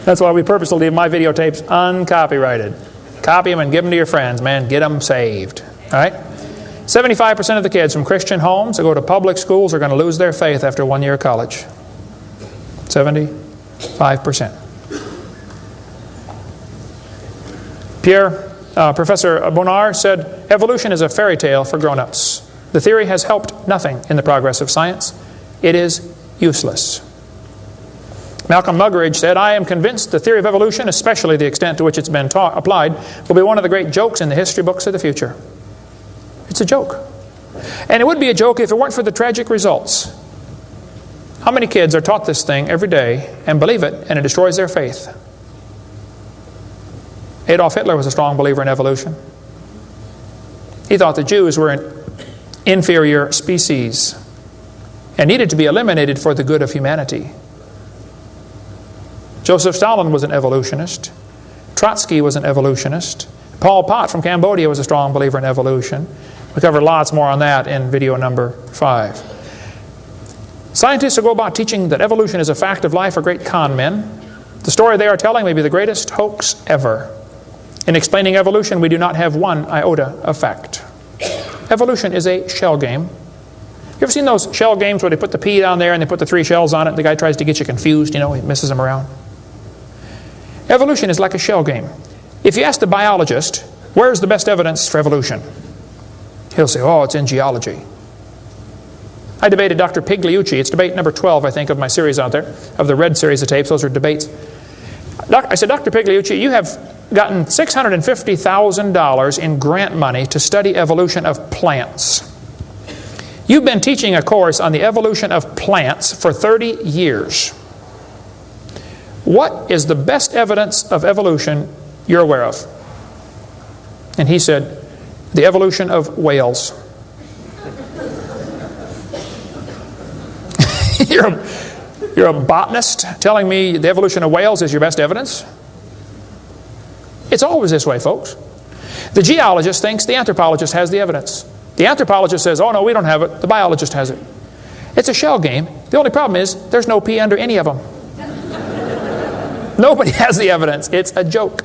A: That's why we purposely leave my videotapes uncopyrighted. Copy them and give them to your friends, man. Get them saved. All right? 75% of the kids from Christian homes that go to public schools are going to lose their faith after 1 year of college. 75%. Professor Bonar said, evolution is a fairy tale for grown-ups. The theory has helped nothing in the progress of science. It is useless. Malcolm Muggeridge said, I am convinced the theory of evolution, especially the extent to which it's been applied, will be one of the great jokes in the history books of the future. It's a joke. And it would be a joke if it weren't for the tragic results. How many kids are taught this thing every day and believe it, and it destroys their faith? Adolf Hitler was a strong believer in evolution. He thought the Jews were an inferior species and needed to be eliminated for the good of humanity. Joseph Stalin was an evolutionist. Trotsky was an evolutionist. Pol Pot from Cambodia was a strong believer in evolution. We covered lots more on that in video number 5. Scientists who go about teaching that evolution is a fact of life are great con men. The story they are telling may be the greatest hoax ever. In explaining evolution, we do not have one iota of fact. Evolution is a shell game. You ever seen those shell games where they put the pea down there and they put the 3 shells on it and the guy tries to get you confused, he messes them around? Evolution is like a shell game. If you ask the biologist, where's the best evidence for evolution? He'll say, oh, it's in geology. I debated Dr. Pigliucci. It's debate number 12, I think, of my series out there, of the red series of tapes. Those are debates. I said, Dr. Pigliucci, you have gotten $650,000 in grant money to study evolution of plants. You've been teaching a course on the evolution of plants for 30 years. What is the best evidence of evolution you're aware of? And he said, the evolution of whales. You're a botanist telling me the evolution of whales is your best evidence? It's always this way, folks. The geologist thinks the anthropologist has the evidence. The anthropologist says, oh no, we don't have it. The biologist has it. It's a shell game. The only problem is there's no pea under any of them. Nobody has the evidence. It's a joke.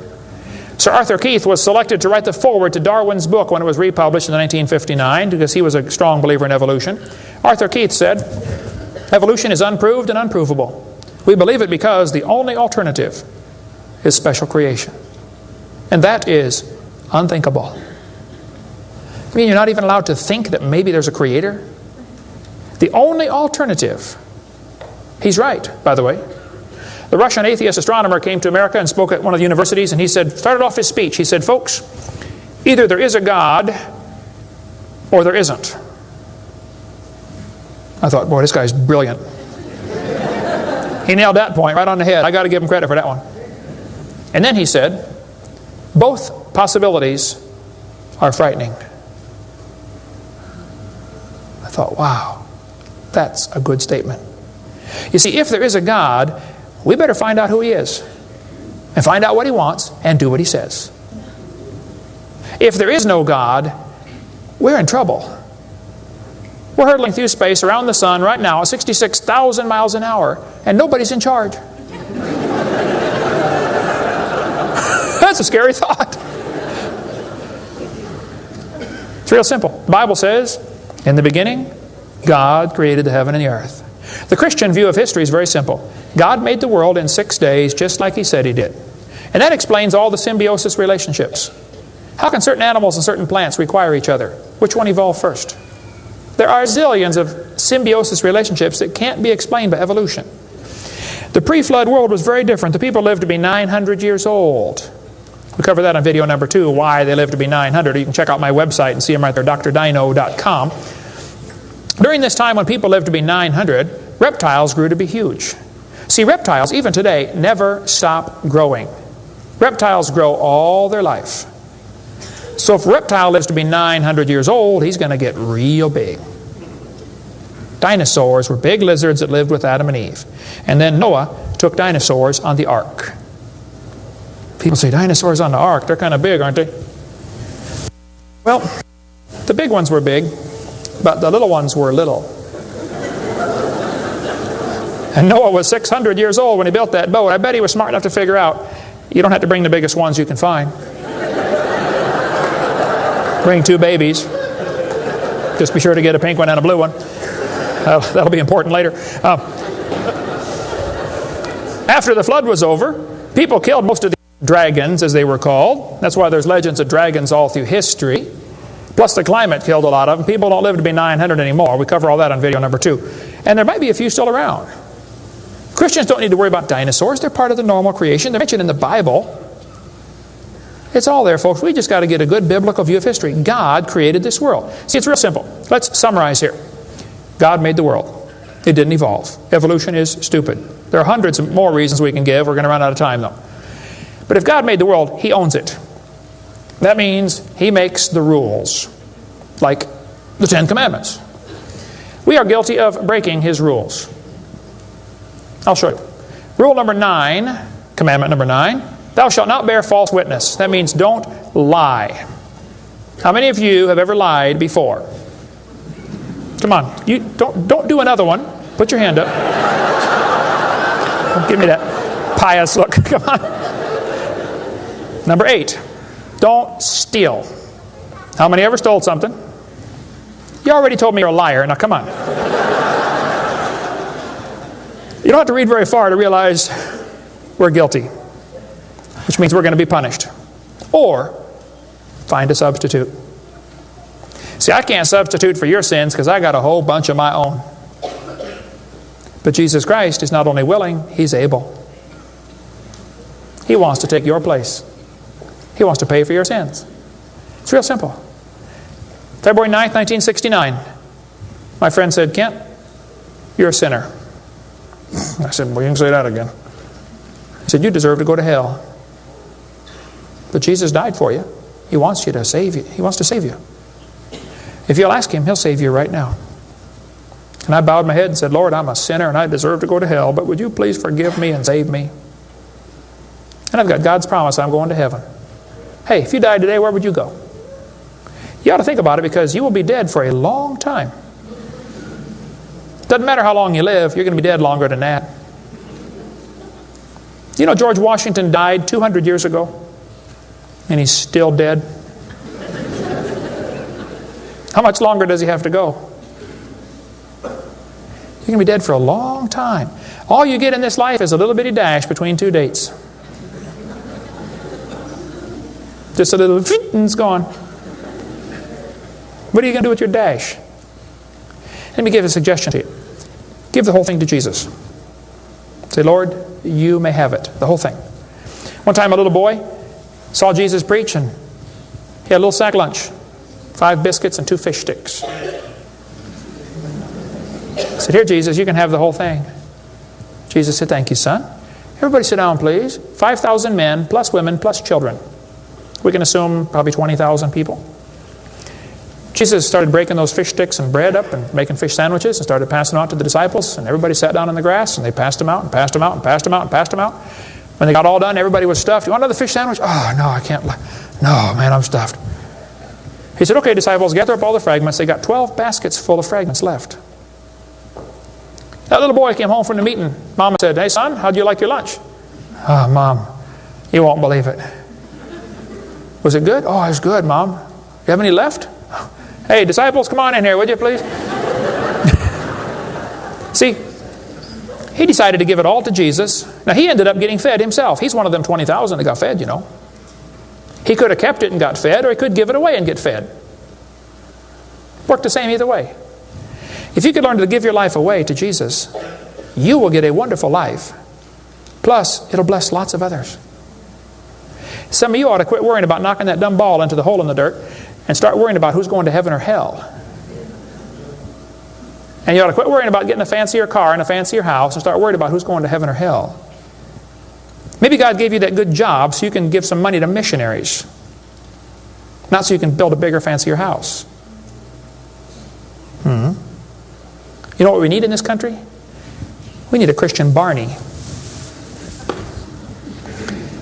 A: Sir Arthur Keith was selected to write the foreword to Darwin's book when it was republished in 1959 because he was a strong believer in evolution. Arthur Keith said, evolution is unproved and unprovable. We believe it because the only alternative is special creation. And that is unthinkable. I mean, you're not even allowed to think that maybe there's a creator? The only alternative. He's right, by the way. The Russian atheist astronomer came to America and spoke at one of the universities, and he started off his speech, he said, folks, either there is a God or there isn't. I thought, boy, this guy's brilliant. He nailed that point right on the head. I got to give him credit for that one. And then he said, both possibilities are frightening. I thought, wow, that's a good statement. You see, if there is a God, we better find out who He is and find out what He wants and do what He says. If there is no God, we're in trouble. We're hurtling through space around the sun right now at 66,000 miles an hour and nobody's in charge. That's a scary thought. It's real simple. The Bible says, in the beginning, God created the heaven and the earth. The Christian view of history is very simple. God made the world in 6 days just like He said He did. And that explains all the symbiosis relationships. How can certain animals and certain plants require each other? Which one evolved first? There are zillions of symbiosis relationships that can't be explained by evolution. The pre-flood world was very different. The people lived to be 900 years old. We cover that on video number 2, why they lived to be 900. You can check out my website and see them right there, drdino.com. During this time when people lived to be 900, reptiles grew to be huge. See, reptiles, even today, never stop growing. Reptiles grow all their life. So if a reptile lives to be 900 years old, he's going to get real big. Dinosaurs were big lizards that lived with Adam and Eve. And then Noah took dinosaurs on the ark. People say, dinosaurs on the ark, they're kind of big, aren't they? Well, the big ones were big, but the little ones were little. And Noah was 600 years old when he built that boat. I bet he was smart enough to figure out, you don't have to bring the biggest ones you can find. Bring 2 babies. Just be sure to get a pink one and a blue one. That'll be important later. After the flood was over, people killed most of the dragons, as they were called. That's why there's legends of dragons all through history. Plus the climate killed a lot of them. People don't live to be 900 anymore. We cover all that on video number 2. And there might be a few still around. Christians don't need to worry about dinosaurs. They're part of the normal creation. They're mentioned in the Bible. It's all there, folks. We just got to get a good biblical view of history. God created this world. See, it's real simple. Let's summarize here. God made the world. It didn't evolve. Evolution is stupid. There are hundreds of more reasons we can give. We're going to run out of time, though. But if God made the world, He owns it. That means He makes the rules, like the Ten Commandments. We are guilty of breaking His rules. I'll show you. Rule number 9, commandment number 9, thou shalt not bear false witness. That means don't lie. How many of you have ever lied before? Come on, you don't do another one. Put your hand up. Don't give me that pious look. Come on. Number 8, don't steal. How many ever stole something? You already told me you're a liar. Now come on. You don't have to read very far to realize we're guilty, which means we're going to be punished. Or find a substitute. See, I can't substitute for your sins because I got a whole bunch of my own. But Jesus Christ is not only willing, He's able. He wants to take your place. He wants to pay for your sins. It's real simple. February 9th, 1969. My friend said, Kent, you're a sinner. I said, well, you can say that again. He said, you deserve to go to hell. But Jesus died for you. He wants you to save you. He wants to save you. If you'll ask Him, He'll save you right now. And I bowed my head and said, Lord, I'm a sinner and I deserve to go to hell, but would you please forgive me and save me? And I've got God's promise I'm going to heaven. Hey, if you died today, where would you go? You ought to think about it because you will be dead for a long time. Doesn't matter how long you live, you're going to be dead longer than that. You know, George Washington died 200 years ago, and he's still dead. How much longer does he have to go? You're going to be dead for a long time. All you get in this life is a little bitty dash between two dates. Just a little, and it's gone. What are you going to do with your dash? Let me give a suggestion to you. Give the whole thing to Jesus. Say, Lord, you may have it, the whole thing. One time a little boy saw Jesus preach and he had a little sack lunch. 5 biscuits and 2 fish sticks. I said, here, Jesus, you can have the whole thing. Jesus said, thank you, son. Everybody sit down, please. 5,000 men, plus women, plus children. We can assume probably 20,000 people. Jesus started breaking those fish sticks and bread up and making fish sandwiches and started passing them out to the disciples. And everybody sat down on the grass and they passed them out and passed them out and passed them out and passed them out. When they got all done, everybody was stuffed. You want another fish sandwich? Oh, no, I can't. No, man, I'm stuffed. He said, okay, disciples, gather up all the fragments. They got 12 baskets full of fragments left. That little boy came home from the meeting. Mama said, hey, son, how'd you like your lunch? Oh, Mom, you won't believe it. Was it good? Oh, it was good, Mom. You have any left? Hey, disciples, come on in here, would you please? See, he decided to give it all to Jesus. Now, he ended up getting fed himself. He's one of them 20,000 that got fed, you know. He could have kept it and got fed, or he could give it away and get fed. Worked the same either way. If you could learn to give your life away to Jesus, you will get a wonderful life. Plus, it'll bless lots of others. Some of you ought to quit worrying about knocking that dumb ball into the hole in the dirt and start worrying about who's going to heaven or hell. And you ought to quit worrying about getting a fancier car and a fancier house and start worrying about who's going to heaven or hell. Maybe God gave you that good job so you can give some money to missionaries. Not so you can build a bigger, fancier house. You know what we need in this country? We need a Christian Barney.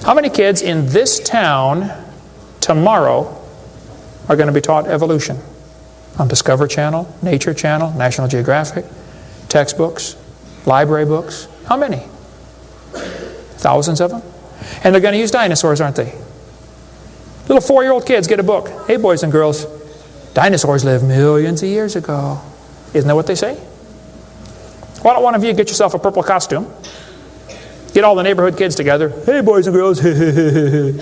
A: How many kids in this town tomorrow are going to be taught evolution? On Discovery Channel, Nature Channel, National Geographic, textbooks, library books. How many? Thousands of them. And they're going to use dinosaurs, aren't they? Little 4-year-old kids get a book. Hey, boys and girls, dinosaurs lived millions of years ago. Isn't that what they say? Why don't one of you get yourself a purple costume? Get all the neighborhood kids together. Hey, boys and girls. We're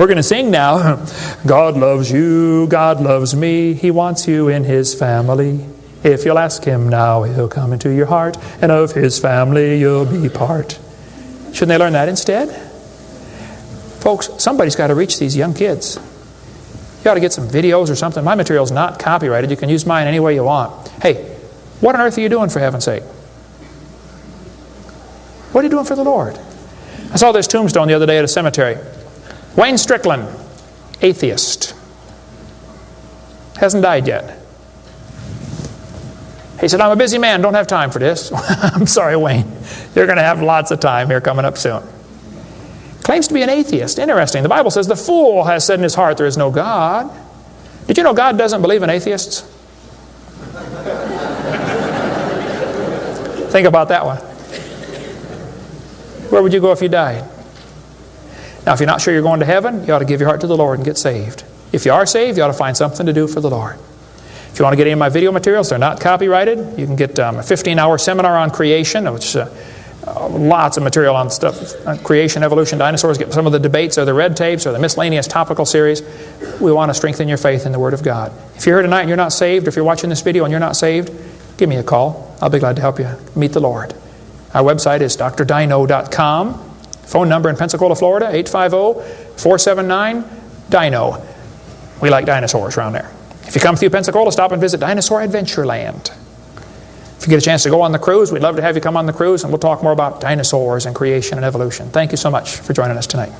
A: going to sing now. God loves you, God loves me. He wants you in His family. If you'll ask Him now, He'll come into your heart, and of His family you'll be part. Shouldn't they learn that instead? Folks, somebody's got to reach these young kids. You ought to get some videos or something. My material's not copyrighted. You can use mine any way you want. Hey, what on earth are you doing, for heaven's sake? What are you doing for the Lord? I saw this tombstone the other day at a cemetery. Wayne Strickland, atheist. Hasn't died yet. He said, I'm a busy man, don't have time for this. I'm sorry, Wayne. You're going to have lots of time here coming up soon. Claims to be an atheist. Interesting. The Bible says the fool has said in his heart there is no God. Did you know God doesn't believe in atheists? Think about that one. Where would you go if you died? Now, if you're not sure you're going to heaven, you ought to give your heart to the Lord and get saved. If you are saved, you ought to find something to do for the Lord. If you want to get any of my video materials, they're not copyrighted. You can get a 15-hour seminar on creation, which lots of material on stuff, on creation, evolution, dinosaurs. Get some of the debates or the red tapes or the miscellaneous topical series. We want to strengthen your faith in the Word of God. If you're here tonight and you're not saved, or if you're watching this video and you're not saved, give me a call. I'll be glad to help you meet the Lord. Our website is drdino.com. Phone number in Pensacola, Florida, 850-479-DINO. We like dinosaurs around there. If you come through Pensacola, stop and visit Dinosaur Adventureland. If you get a chance to go on the cruise, we'd love to have you come on the cruise, and we'll talk more about dinosaurs and creation and evolution. Thank you so much for joining us tonight.